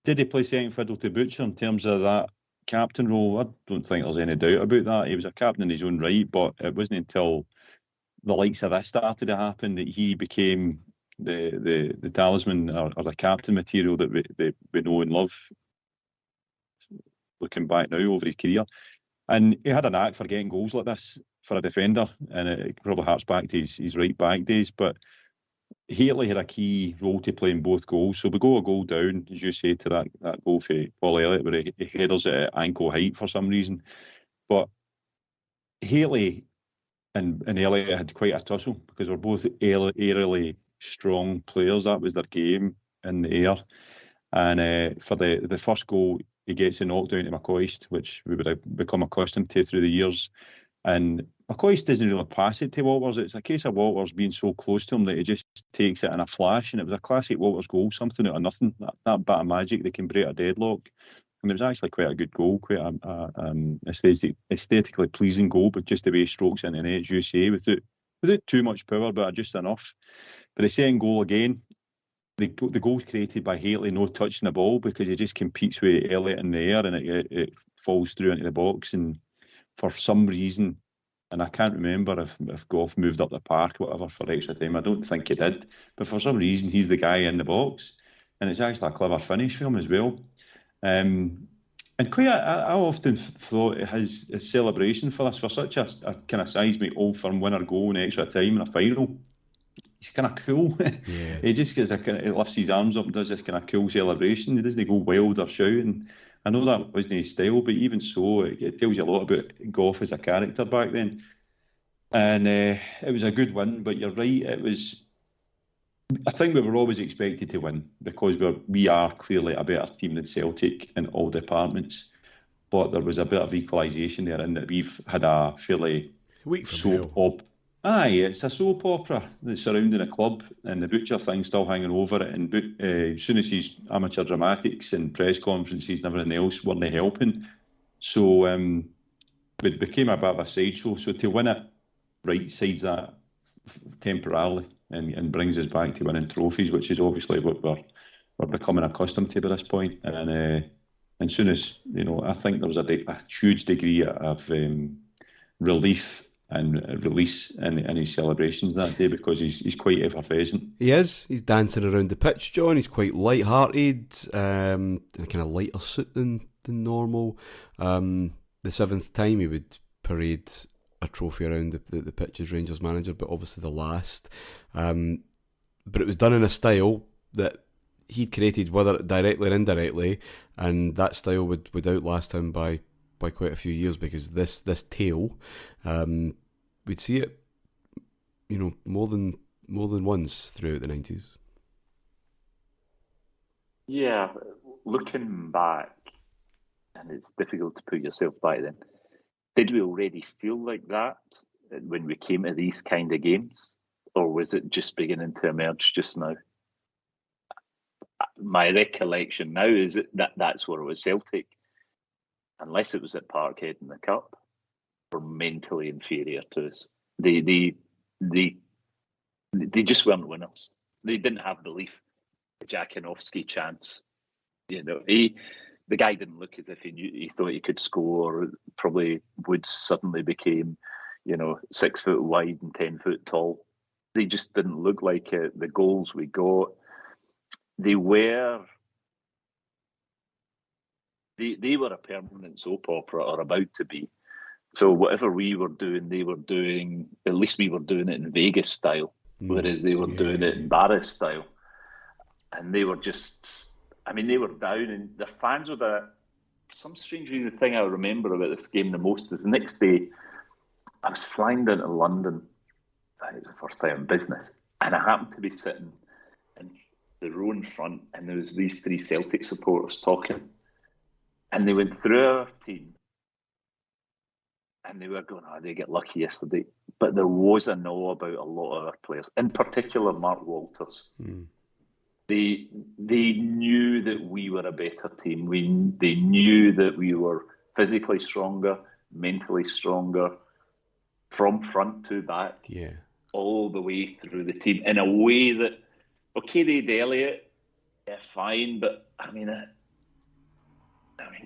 did he play second fiddle to Butcher in terms of that captain role? I don't think there's any doubt about that. He was a captain in his own right, but it wasn't until the likes of this started to happen that he became the talisman or the captain material that we know and love, looking back now over his career. And he had a knack for getting goals like this for a defender, and it probably harks back to his right back days, but Hateley had a key role to play in both goals. So we go a goal down, as you say, to that goal for Paul Elliott, where he headers it at ankle height for some reason. But Hateley and Elliott had quite a tussle, because they're both aerially strong players. That was their game, in the air. And for the first goal, he gets a knockdown to McCoist, which we would have become accustomed to through the years. And McCoist doesn't really pass it to Walters. It's a case of Walters being so close to him that he just takes it in a flash. And it was a classic Walters goal, something out of nothing. That bit of magic that can break a deadlock. And it was actually quite a good goal, quite an aesthetically pleasing goal, but just the way he strokes into the net, as you say, without too much power, but just enough. But the second goal again, the goal's created by Hateley no touching the ball, because he just competes with Elliott in the air, and it falls through into the box. And for some reason, and I can't remember if Gough moved up the park or whatever for extra time. I don't think he did, but for some reason he's the guy in the box, and it's actually a clever finish for him as well. And quite, I often thought his celebration for this, for such a kind of seismic Old Firm winner goal in extra time in a final, he's kind of cool. Yeah. He just gets he lifts his arms up and does this kind of cool celebration. He doesn't go wild or shouting. I know that wasn't his style, but even so, it tells you a lot about Gough as a character back then. And it was a good win, but you're right, it was... I think we were always expected to win, because we are clearly a better team than Celtic in all departments. But there was a bit of equalisation there, in that we've had a fairly soap opera. Aye, it's a soap opera that's surrounding a club, and the Butcher thing still hanging over it, and Souness' amateur dramatics and press conferences and everything else weren't helping. So it became a bit of a sideshow. So to win it right sides that temporarily and brings us back to winning trophies, which is obviously what we're becoming accustomed to by this point. And Souness, I think there was a huge degree of relief and release in his celebrations that day, because he's quite effervescent. He is. He's dancing around the pitch, John. He's quite light-hearted, in a kind of lighter suit than normal. The seventh time he would parade a trophy around the pitch as Rangers manager, but obviously the last. But it was done in a style that he'd created, whether directly or indirectly, and that style would outlast him by quite a few years, because this tale, we'd see it, more than once throughout the 90s. Yeah, looking back, and it's difficult to put yourself back then. Did we already feel like that when we came to these kind of games, or was it just beginning to emerge just now? My recollection now is that's where it was Celtic, unless it was at Parkhead in the Cup, were mentally inferior to us. They just weren't winners. They didn't have belief. The Jakinovsky chance, the guy didn't look as if he thought he could score. Probably Woods suddenly became, 6 foot wide and 10 foot tall. They just didn't look like it. The goals we got, they were a permanent soap opera, or about to be. So whatever we were doing, they were doing. At least we were doing it in Vegas style, whereas they were doing it in Barras style. And they were just, they were down, and the fans were there. For some strange reason, the thing I remember about this game the most is the next day, I was flying down to London. I think it was the first time in business, and I happened to be sitting in the row in front, and there was these 3 Celtic supporters talking, and they went through our team, and they were going, they get lucky yesterday. But there was a know about a lot of our players, in particular Mark Walters. They knew that we were a better team. They knew that we were physically stronger, mentally stronger, from front to back, all the way through the team, in a way that, okay, they had Elliott, fine, but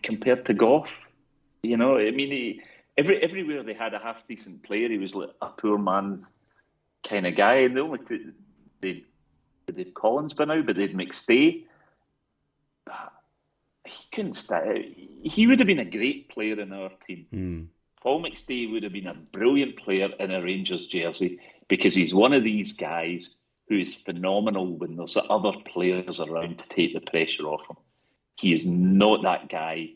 compared to Goff, everywhere they had a half decent player, he was like a poor man's kind of guy. And the only they'd Collins by now, but they'd McStay. But he couldn't stay. He would have been a great player in our team. Paul McStay would have been a brilliant player in a Rangers jersey, because he's one of these guys who is phenomenal when there's other players around to take the pressure off him. He is not that guy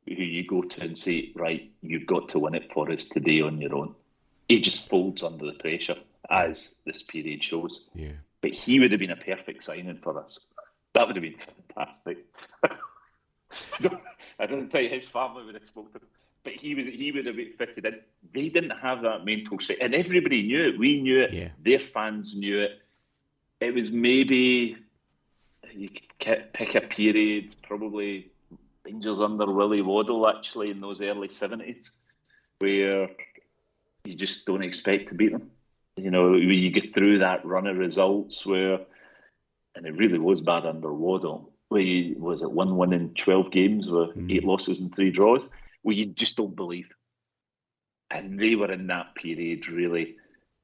who you go to and say, right, you've got to win it for us today on your own. He just folds under the pressure, as this period shows. Yeah. But he would have been a perfect signing for us. That would have been fantastic. I don't think his family would have spoken to him, but he would have been fitted in. They didn't have that mental set, and everybody knew it. We knew it. Yeah. Their fans knew it. It was maybe, you could pick a period, probably Rangers under Willie Waddle, actually, in those early 70s, where you just don't expect to beat them. When you get through that run of results where, and it really was bad under Waddle, where was it 1 win in 12 games with 8 losses and 3 draws, where you just don't believe. And they were in that period, really.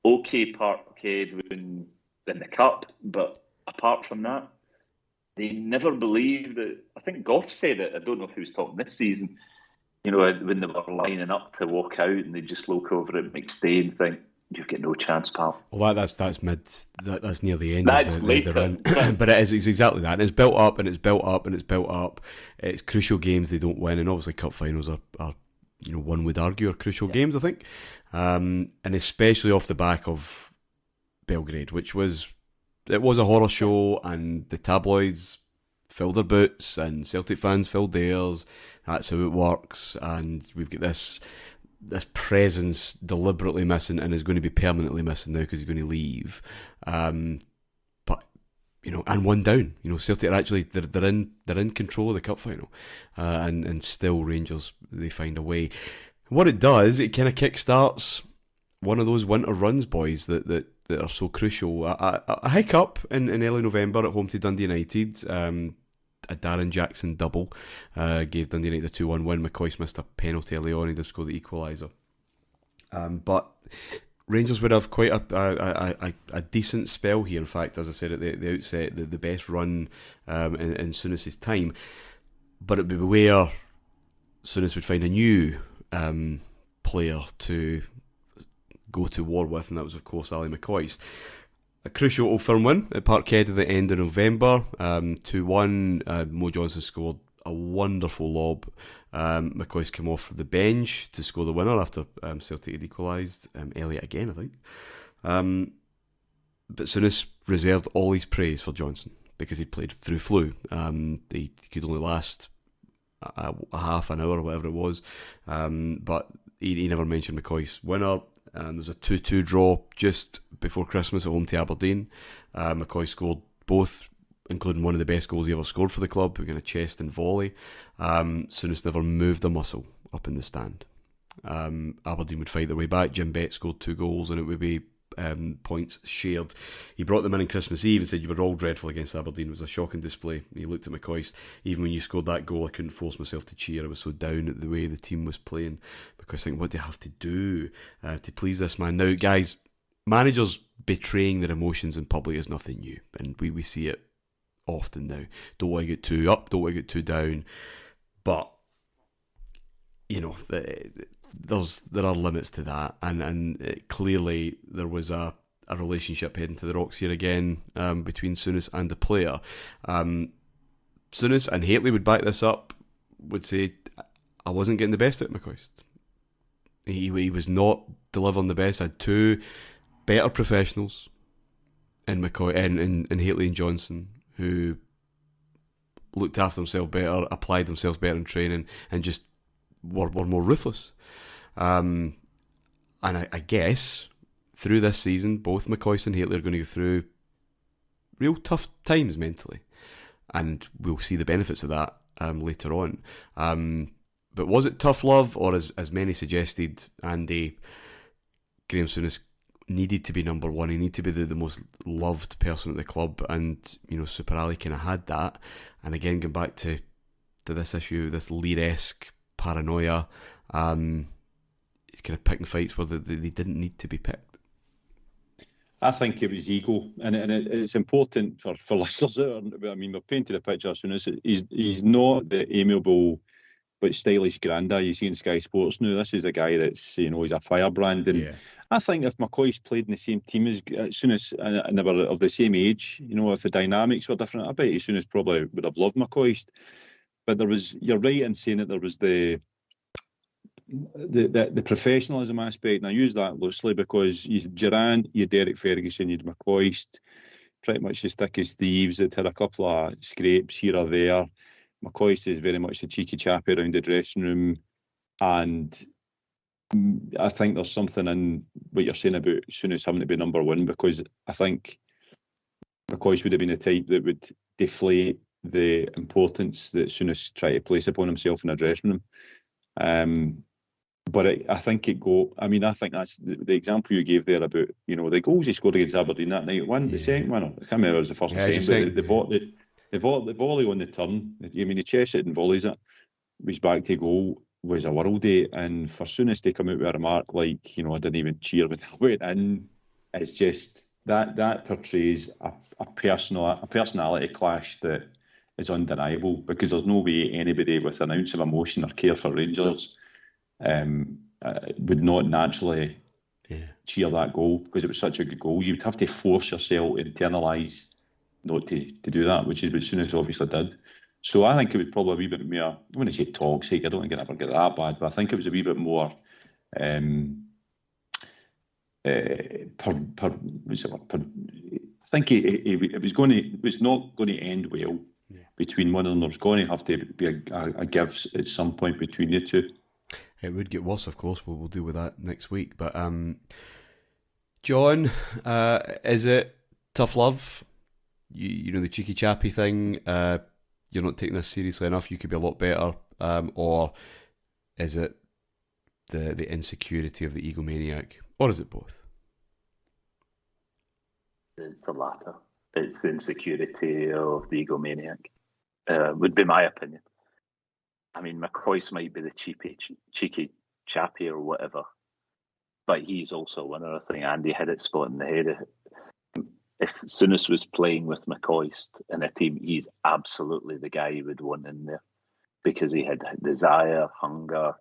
Okay, Parkhead in the Cup, but apart from that, they never believed it. I think Goff said it. I don't know if he was talking this season, when they were lining up to walk out and they just look over at McStay and think, you've got no chance, pal. Well, that's near the end of the run. But it's exactly that. And it's built up and it's built up and it's built up. It's crucial games they don't win, and obviously cup finals are one would argue are crucial games, I think. And especially off the back of Belgrade, which was a horror show, and the tabloids filled their boots and Celtic fans filled theirs. That's how it works, and we've got this presence deliberately missing, and is going to be permanently missing now because he's going to leave. But and 1 down. Celtic are actually they're in control of the cup final, and still Rangers, they find a way. What it does, it kind of kickstarts one of those winter runs, boys, that are so crucial. A hiccup in early November at home to Dundee United. A Darren Jackson double gave Dundee United a 2-1 win. McCoist missed a penalty early on. He did score the equaliser. But Rangers would have quite a decent spell here. In fact, as I said at the outset, the best run in Souness' time. But it would be where Souness would find a new player to go to war with, and that was, of course, Ali McCoist. A crucial Old Firm win at Parkhead at the end of November, 2-1. Mo Johnson scored a wonderful lob. McCoist came off the bench to score the winner after Celtic had equalised. Elliott again, I think. But Souness reserved all his praise for Johnson because he'd played through flu. He could only last a half an hour or whatever it was. But he never mentioned McCoist's winner. There's a 2-2 draw just before Christmas at home to Aberdeen. McCoist scored both, including one of the best goals he ever scored for the club, a chest and volley. Souness never moved a muscle up in the stand. Aberdeen would fight their way back. Jim Bett scored 2 goals and it would be points shared. He brought them in on Christmas Eve and said, "You were all dreadful against Aberdeen. It was a shocking display." He looked at McCoist. "Even when you scored that goal, I couldn't force myself to cheer. I was so down at the way the team was playing." Because I think, what do you have to do to please this man? Now, guys, managers betraying their emotions in public is nothing new, and we see it often now. Don't want to get too up, don't want to get too down, but there are limits to that, and clearly there was a relationship heading to the rocks here again between Souness and the player. Souness, and Hateley would back this up, would say, "I wasn't getting the best out of McCoist. He was not delivering the best. I had 2 better professionals in McCoy and Hateley and Johnson, who looked after themselves better, applied themselves better in training, and just were more ruthless." And I guess through this season, both McCoist and Hateley are going to go through real tough times mentally, and we'll see the benefits of that later on. But was it tough love, or as many suggested, Andy, Graeme Souness needed to be number one. He needed to be the most loved person at the club, and Super Ali kind of had that. And again, going back to this issue, this Lear-esque paranoia, he's kind of picking fights where they didn't need to be picked. I think it was ego, and it's important for listeners. I mean, we've painted a picture of Souness. He's not the amiable but stylish granda you see in Sky Sports now. This is a guy that's, he's a firebrand. And I think if McCoist played in the same team as Souness, and they were of the same age, if the dynamics were different, I bet Souness probably would have loved McCoist. But you're right in saying that there was the professionalism aspect, and I use that loosely because you had Duran, you had Derek Ferguson, you had McCoist, pretty much as thick as thieves. It had a couple of scrapes here or there. McCoist is very much a cheeky chappy around the dressing room, and I think there's something in what you're saying about Souness having to be number one, because I think McCoist would have been the type that would deflate the importance that Souness tried to place upon himself in a dressing room. But I think I think that's the example you gave there about, the goals he scored against Aberdeen that night. The second one, I can't remember if it was the first or second, but the volley on the turn, he chests it and volleys it, was back to goal, was a worldie. And for Souness to come out with a remark like, I didn't even cheer when I went in, it's just, that portrays a personality clash that is undeniable, because there's no way anybody with an ounce of emotion or care for Rangers would not naturally cheer that goal, because it was such a good goal. You'd have to force yourself, internalise not to do that, which is what Souness obviously did. So I think it was probably a wee bit more, I wouldn't say toxic, I don't think it ever get that bad, but I think it was a wee bit more I think it was not going to end well between one of them. There's going to have to be a give at some point between the two. It would get worse, of course. We'll deal with that next week. But John, is it tough love? The cheeky chappy thing. You're not taking this seriously enough. You could be a lot better, or is it the insecurity of the egomaniac, or is it both? It's the latter. It's the insecurity of the egomaniac. Would be my opinion. I mean, McCoist might be the cheeky chappy or whatever, but he's also a winner. I think Andy hit it spot in the head. If Souness was playing with McCoist in a team, he's absolutely the guy you would want in there, because he had desire, hunger.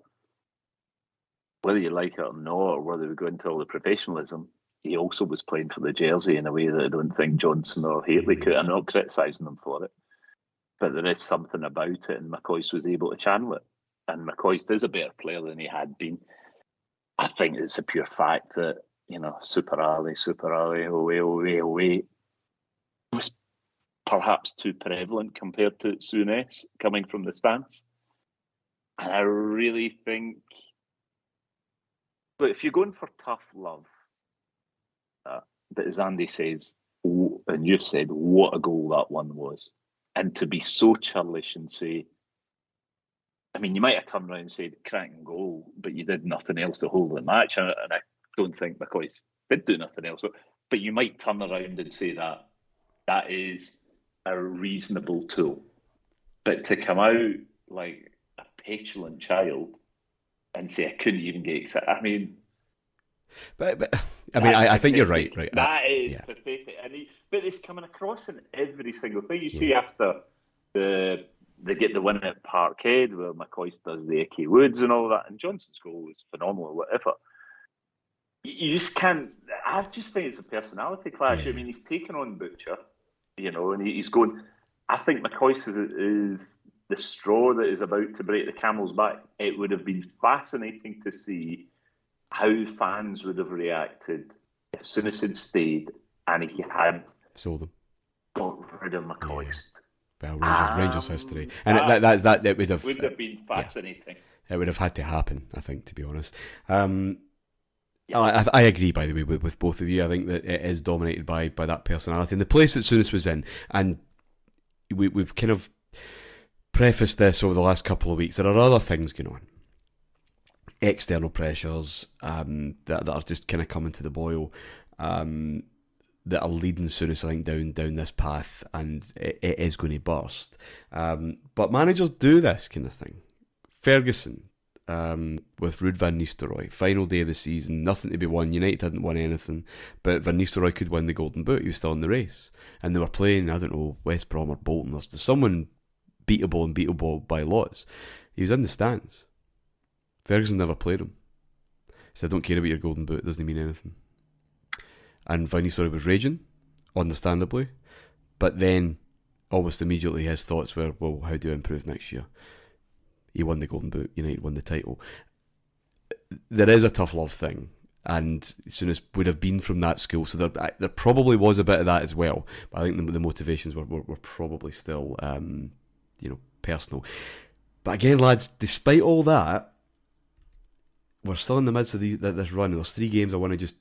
Whether you like it or not, or whether we go into all the professionalism, he also was playing for the jersey in a way that I don't think Johnson or Hateley could. I'm not criticising them for it, but there is something about it, and McCoist was able to channel it. And McCoist is a better player than he had been. I think it's a pure fact that, Super Ali, away, was perhaps too prevalent compared to Souness coming from the stands. And I really think, but if you're going for tough love, but as Andy says, and you've said, what a goal that one was. And to be so churlish and say, I mean, you might have turned around and said, cracking goal, but you did nothing else to hold the match. And I don't think McCoist did do nothing else. But you might turn around and say that is a reasonable tool. But to come out like a petulant child and say, I couldn't even get excited. I mean... I think you're right. That is pathetic. But it's coming across in every single thing. You see after they get the win at Parkhead, where McCoist does the Icky Woods and all that, and Johnson's goal was phenomenal or whatever. You just can't... I just think it's a personality clash. I mean, he's taken on Butcher, and he's going... I think McCoist is the straw that is about to break the camel's back. It would have been fascinating to see how fans would have reacted if Souness had stayed and he had sold them, got rid of McCoist. Well, Rangers history, and that would have been fascinating. It would have had to happen, I think, to be honest. I agree, by the way, with both of you. I think that it is dominated by that personality and the place that Souness was in, and we've kind of prefaced this over the last couple of weeks. There are other things going on. External pressures that are just kind of coming to the boil, that are leading Souness, I think, down this path, and it is going to burst. But managers do this kind of thing. Ferguson, with Ruud van Nistelrooy, final day of the season, nothing to be won. United hadn't won anything, but Van Nistelrooy could win the Golden Boot. He was still in the race, and they were playing, I don't know, West Brom or Bolton, or someone beatable by lots. He was in the stands. Ferguson never played him. He said, I don't care about your Golden Boot, it doesn't mean anything. And Van Nistelrooy was raging, understandably, but then almost immediately his thoughts were, well, how do I improve next year? He won the Golden Boot, United won the title. There is a tough love thing, and Souness would have been from that school, so there probably was a bit of that as well, but I think the motivations were probably still personal. But again, lads, despite all that, we're still in the midst of this run. There's 3 games I want to just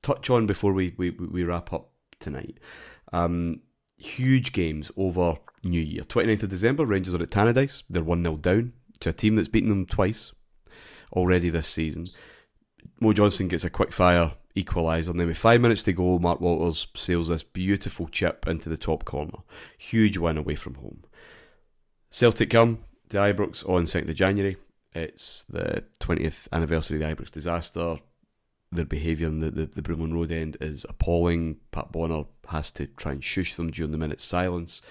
touch on before we wrap up tonight. Huge games over New Year. 29th of December, Rangers are at Tannadice. They're 1-0 down to a team that's beaten them twice already this season. Mo Johnston gets a quick-fire equaliser. And then with 5 minutes to go, Mark Walters sails this beautiful chip into the top corner. Huge win away from home. Celtic come to Ibrox on 2nd of January. It's the 20th anniversary of the Ibrox disaster. Their behaviour in the Broomloan Road end is appalling. Pat Bonner has to try and shush them during the minute's silence.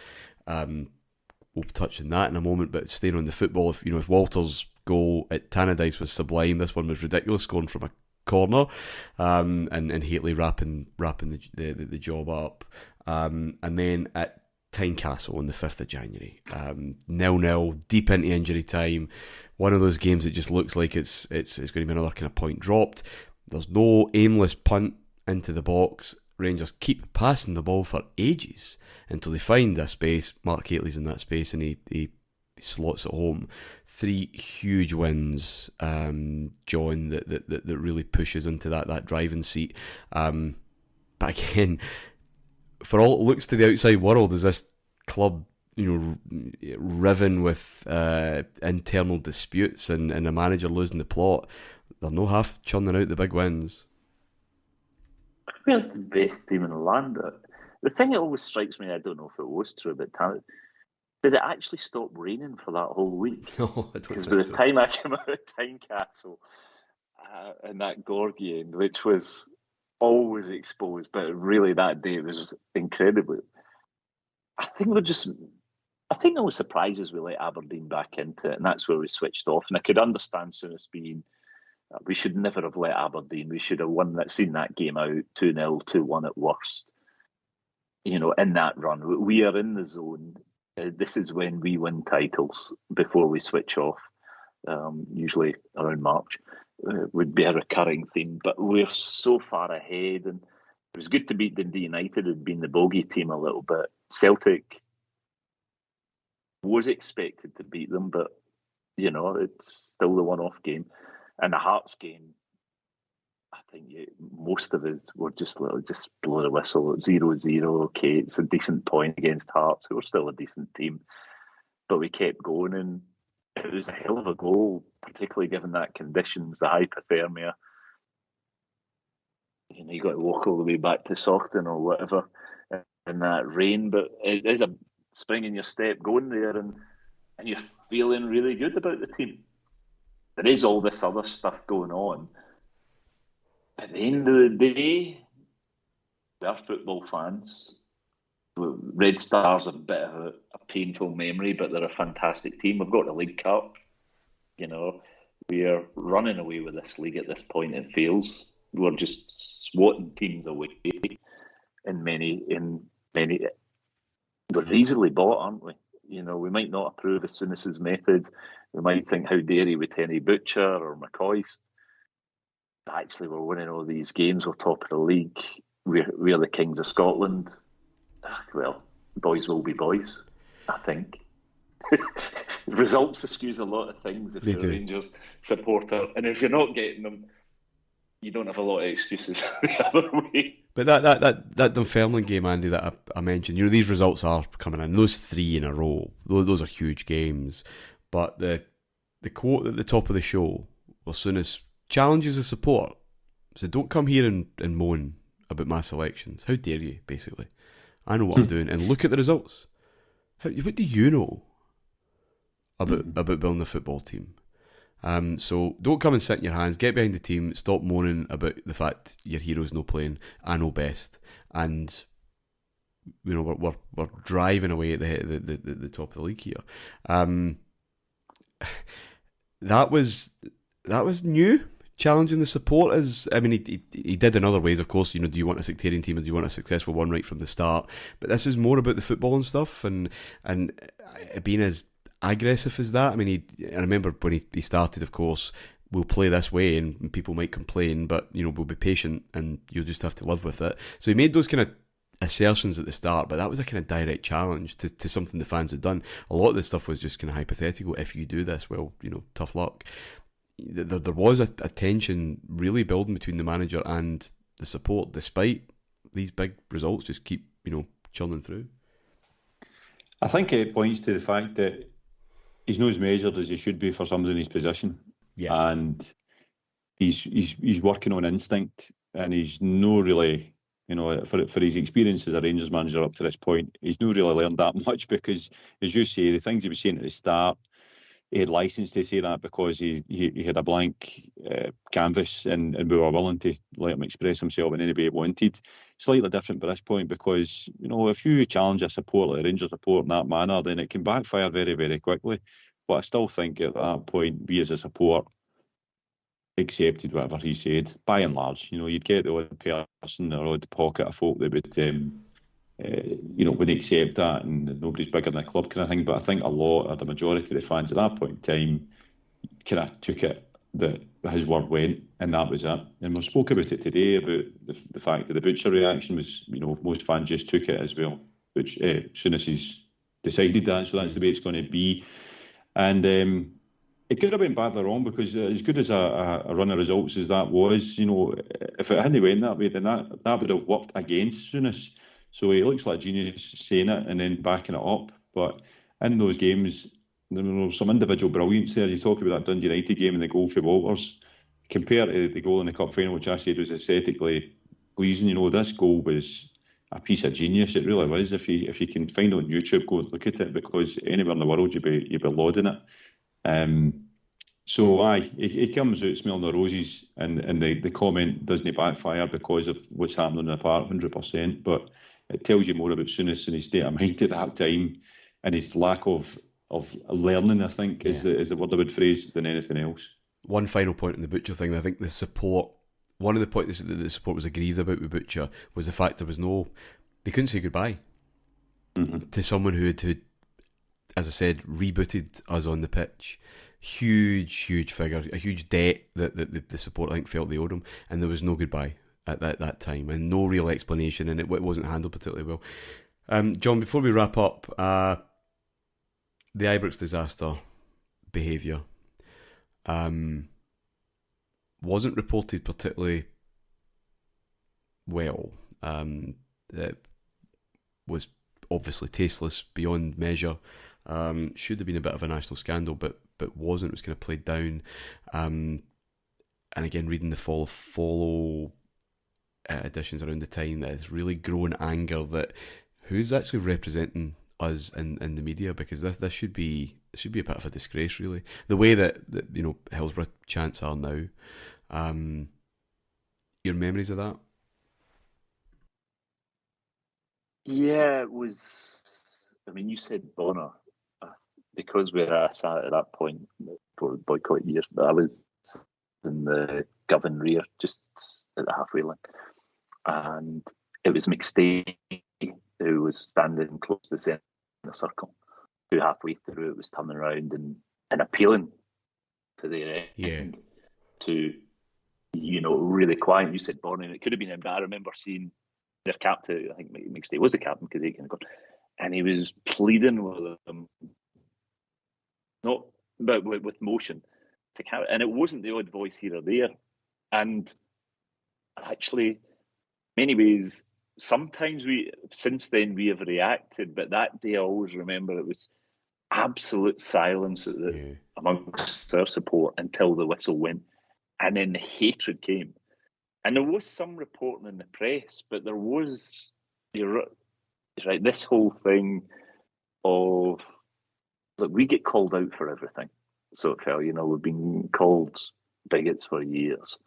We'll touch on that in a moment, but staying on the football, if Walter's goal at Tannadice was sublime, this one was ridiculous, scoring from a corner, and Haitley wrapping the job up. And then at Tynecastle on the 5th of January, 0-0, deep into injury time. One of those games that just looks like it's going to be another kind of point dropped. There's no aimless punt into the box. Rangers keep passing the ball for ages until they find a space. Mark Haitley's in that space and he slots it home. 3 huge wins, John, that really pushes into that driving seat. But again, for all it looks to the outside world, is this club, riven with internal disputes and a manager losing the plot. They're no half churning out the big wins. We're the best team in the land. The thing that always strikes me, I don't know if it was true, but did it actually stop raining for that whole week? No, I don't think so. Because by the time I came out of Tynecastle and that Gorgie end, which was always exposed, but really that day it was incredibly. I think there were surprises we let Aberdeen back into it, and that's where we switched off. And I could understand Souness being, we should never have let Aberdeen. We should have seen that game out 2-0, 2-1 at worst. In that run, we are in the zone. This is when we win titles before we switch off. Usually around March would be a recurring theme, but we're so far ahead, and it was good to beat Dundee United, who'd been the bogey team a little bit. Celtic was expected to beat them, but You know, it's still the one-off game. And the Hearts game, I think most of us were just blow the whistle. 0-0, okay, it's a decent point against Hearts, who were still a decent team. But we kept going, and it was a hell of a goal, particularly given that conditions, the hypothermia. You know, you got to walk all the way back to Saughton or whatever in that rain, but it is a spring in your step going there, and you're feeling really good about the team. There is all this other stuff going on. At the end of the day, we are football fans. Red Stars are a bit of a painful memory, but they're a fantastic team. We've got the League Cup. You know, we are running away with this league at this point, it feels. We're just swatting teams away in many. We're easily bought, aren't we? You know, we might not approve of Souness's methods. We might think, how dare he with Tenny Butcher or McCoist. But actually, we're winning all these games. We're top of the league. We're the kings of Scotland. Well, boys will be boys, I think. Results excuse a lot of things if you're a Rangers supporter. And if you're not getting them, you don't have a lot of excuses the other way. But that Dunfermline game, Andy, that I mentioned, you know, these results are coming in. Those 3 in a row, those are huge games. But the quote at the top of the show, well, Souness challenges the support. So don't come here and moan about my selections. How dare you, basically. I know what I'm doing, and look at the results. What do you know about building a football team? So don't come and sit in your hands. Get behind the team. Stop moaning about the fact your hero's no playing. I know best, and you know we're driving away at the top of the league here. That was new. Challenging the support is, I mean, he did in other ways, of course. You know, do you want a sectarian team or do you want a successful one right from the start? But this is more about the football and stuff, and being as aggressive as that. I mean, I remember when he started, of course, we'll play this way, and people might complain, but you know, we'll be patient, and you'll just have to live with it. So he made those kind of assertions at the start, but that was a kind of direct challenge to something the fans had done. A lot of this stuff was just kind of hypothetical. If you do this, well, you know, tough luck. There was a tension really building between the manager and the support, despite these big results just keep, you know, churning through. I think it points to the fact that he's not as measured as he should be for somebody in his position. Yeah. And he's working on instinct, and he's no really, you know, for his experience as a Rangers manager up to this point, he's not really learned that much, because, as you say, the things he was saying at the start, he had licence to say that because he had a blank canvas, and we were willing to let him express himself in any way he wanted. Slightly different by this point, because, you know, if you challenge a support like a Rangers support in that manner, then it can backfire very, very quickly. But I still think at that point, we as a support accepted whatever he said, by and large. You know, you'd get the odd person or odd pocket of folk that would, you know, wouldn't accept that, and nobody's bigger than a club kind of thing. But I think a lot, or the majority of the fans at that point in time, kind of took it that his word went, and that was it. And we spoke about it today, about the fact that the Butcher reaction was, you know, most fans just took it as well, which Souness has decided that, so that's the way it's going to be. And it could have went badly wrong, because as good as a run of results as that was, you know, if it hadn't went that way, then that would have worked against Souness. So he looks like a genius saying it and then backing it up. But in those games, there was some individual brilliance there. You talk about that Dundee United game and the goal for Walters, compared to the goal in the cup final, which I said was aesthetically pleasing. You know, this goal was a piece of genius. It really was. If you can find it on YouTube, go and look at it, because anywhere in the world you'd be lauding it. So he comes out smelling the roses, and the comment doesn't backfire because of what's happening on the park, 100%. But it tells you more about Souness and his state of mind at that time, and his lack of learning, I think, is the word I would phrase, than anything else. One final point on the Butcher thing. I think the support, one of the points that the support was aggrieved about with Butcher was the fact they couldn't say goodbye to someone who had, as I said, rebooted us on the pitch. Huge figure, a huge debt that the support, I think, felt they owed him, and there was no goodbye at that time, and no real explanation, and it wasn't handled particularly well. John, before we wrap up, the Ibrox disaster, behaviour wasn't reported particularly well. It was obviously tasteless beyond measure. Should have been a bit of a national scandal, but wasn't. It was kind of played down. And again, reading the follow editions around the time, that it's really grown anger that who's actually representing us in the media, because this should be a bit of a disgrace, really. The way that Hillsborough chants are now. Your memories of that? Yeah, it was. I mean, you said Bonner, because where I sat at that point for the boycott years, I was in the Govan rear, just at the halfway line, and it was McStay who was standing close to the centre circle, who halfway through it was turning around and appealing to the end to, really quiet. You said Bonner, and it could have been him, but I remember seeing their captain, I think McStay was the captain because he kind of got, and he was pleading with them, not but with motion to count, and it wasn't the odd voice here or there. And actually, many ways, sometimes since then we have reacted, but that day I always remember it was absolute silence amongst their support until the whistle went, and then the hatred came. And there was some reporting in the press, but there was, you're right, this whole thing of, look, we get called out for everything. So it felt, we've been called bigots for years.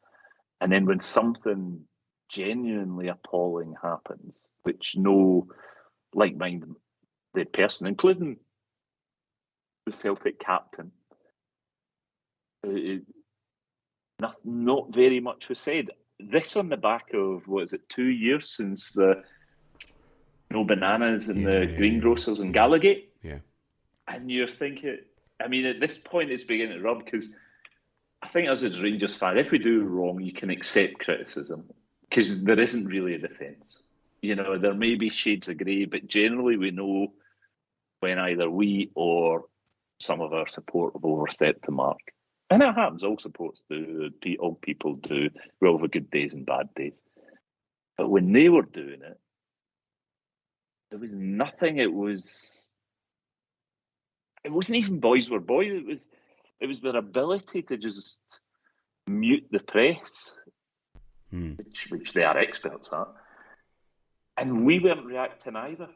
And then when something genuinely appalling happens, which no like-minded person, including the Celtic captain, not very much was said. This on the back of, 2 years since the No Bananas and the greengrocers in Gallowgate? Yeah. And you're thinking, I mean, at this point it's beginning to rub, because I think as a Rangers fan, if we do wrong, you can accept criticism, because there isn't really a defence. There may be shades of grey, but generally we know when either we or some of our support have overstepped the mark. And that happens, all supports do, all people do. We all have good days and bad days. But when they were doing it, there was nothing. It wasn't even boys were boys. It was their ability to just mute the press, which they are experts at. And we weren't reacting either.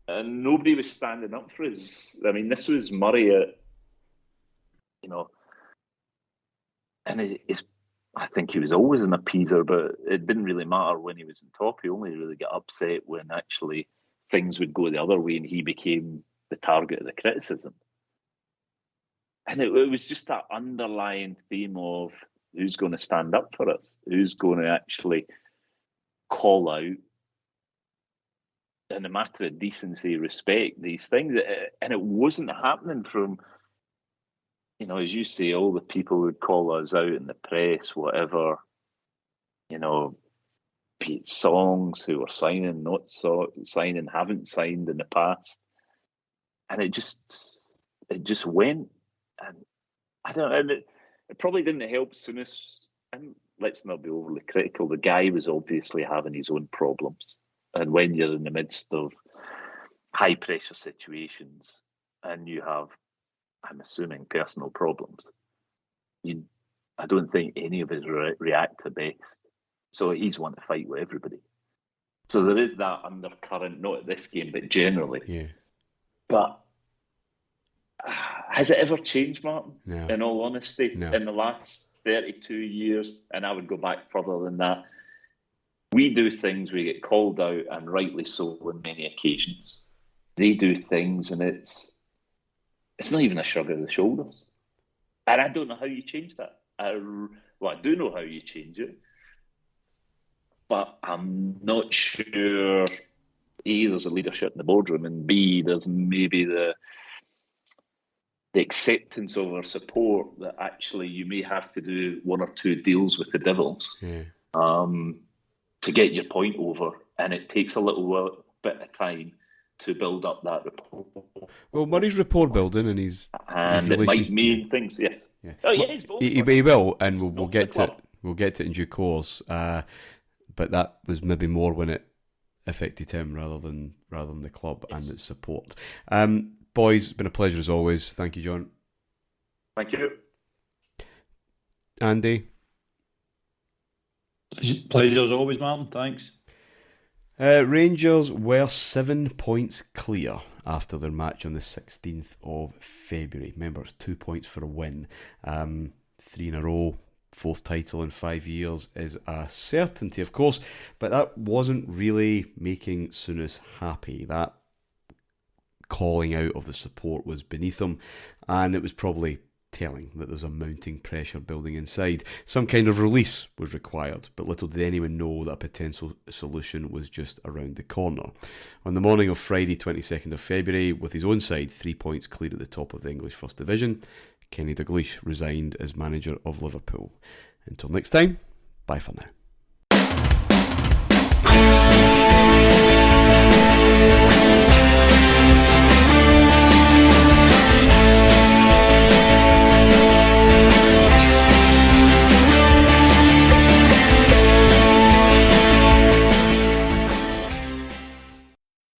And nobody was standing up for us. I mean, this was Murray at, and I think he was always an appeaser, but it didn't really matter when he was on top. He only really got upset when actually things would go the other way and he became the target of the criticism. And it was just that underlying theme of who's going to stand up for us, who's going to actually call out in a matter of decency, respect these things. And it wasn't happening from, as you say, all the people who would call us out in the press, whatever, be it songs who were signing, not signing, haven't signed in the past. And it just went. And I don't know, and it probably didn't help Souness. And let's not be overly critical. The guy was obviously having his own problems. And when you're in the midst of high pressure situations and you have, I'm assuming, personal problems, I don't think any of us react the best. So he's one to fight with everybody. So there is that undercurrent, not at this game, but generally. Yeah. But has it ever changed, Martin? No. In all honesty, no. In the last 32 years, and I would go back further than that, we do things, we get called out, and rightly so on many occasions. They do things, and it's not even a shrug of the shoulders. And I don't know how you change that. I do know how you change it, but I'm not sure, A, there's a leadership in the boardroom, and B, there's maybe the acceptance of our support that actually you may have to do one or two deals with the Devils to get your point over. And it takes a little bit of time to build up that rapport. Well, Murray's rapport building, and his it might mean things. Yes. Yeah. Oh yeah, he's both. He will, and we'll get to it. We'll get to it in due course. But that was maybe more when it affected him rather than the club and its support. Boys, it's been a pleasure as always. Thank you, John. Thank you, Andy. Pleasure as always, Martin. Thanks. Rangers were 7 points clear after their match on the 16th of February. Remember, it's 2 points for a win. 3 in a row. 4th title in 5 years is a certainty, of course, but that wasn't really making Souness happy. That calling out of the support was beneath him, and it was probably telling that there's a mounting pressure building inside. Some kind of release was required, but little did anyone know that a potential solution was just around the corner. On the morning of Friday, 22nd of February, with his own side 3 points clear at the top of the English First Division, Kenny Dalglish resigned as manager of Liverpool. Until next time, bye for now.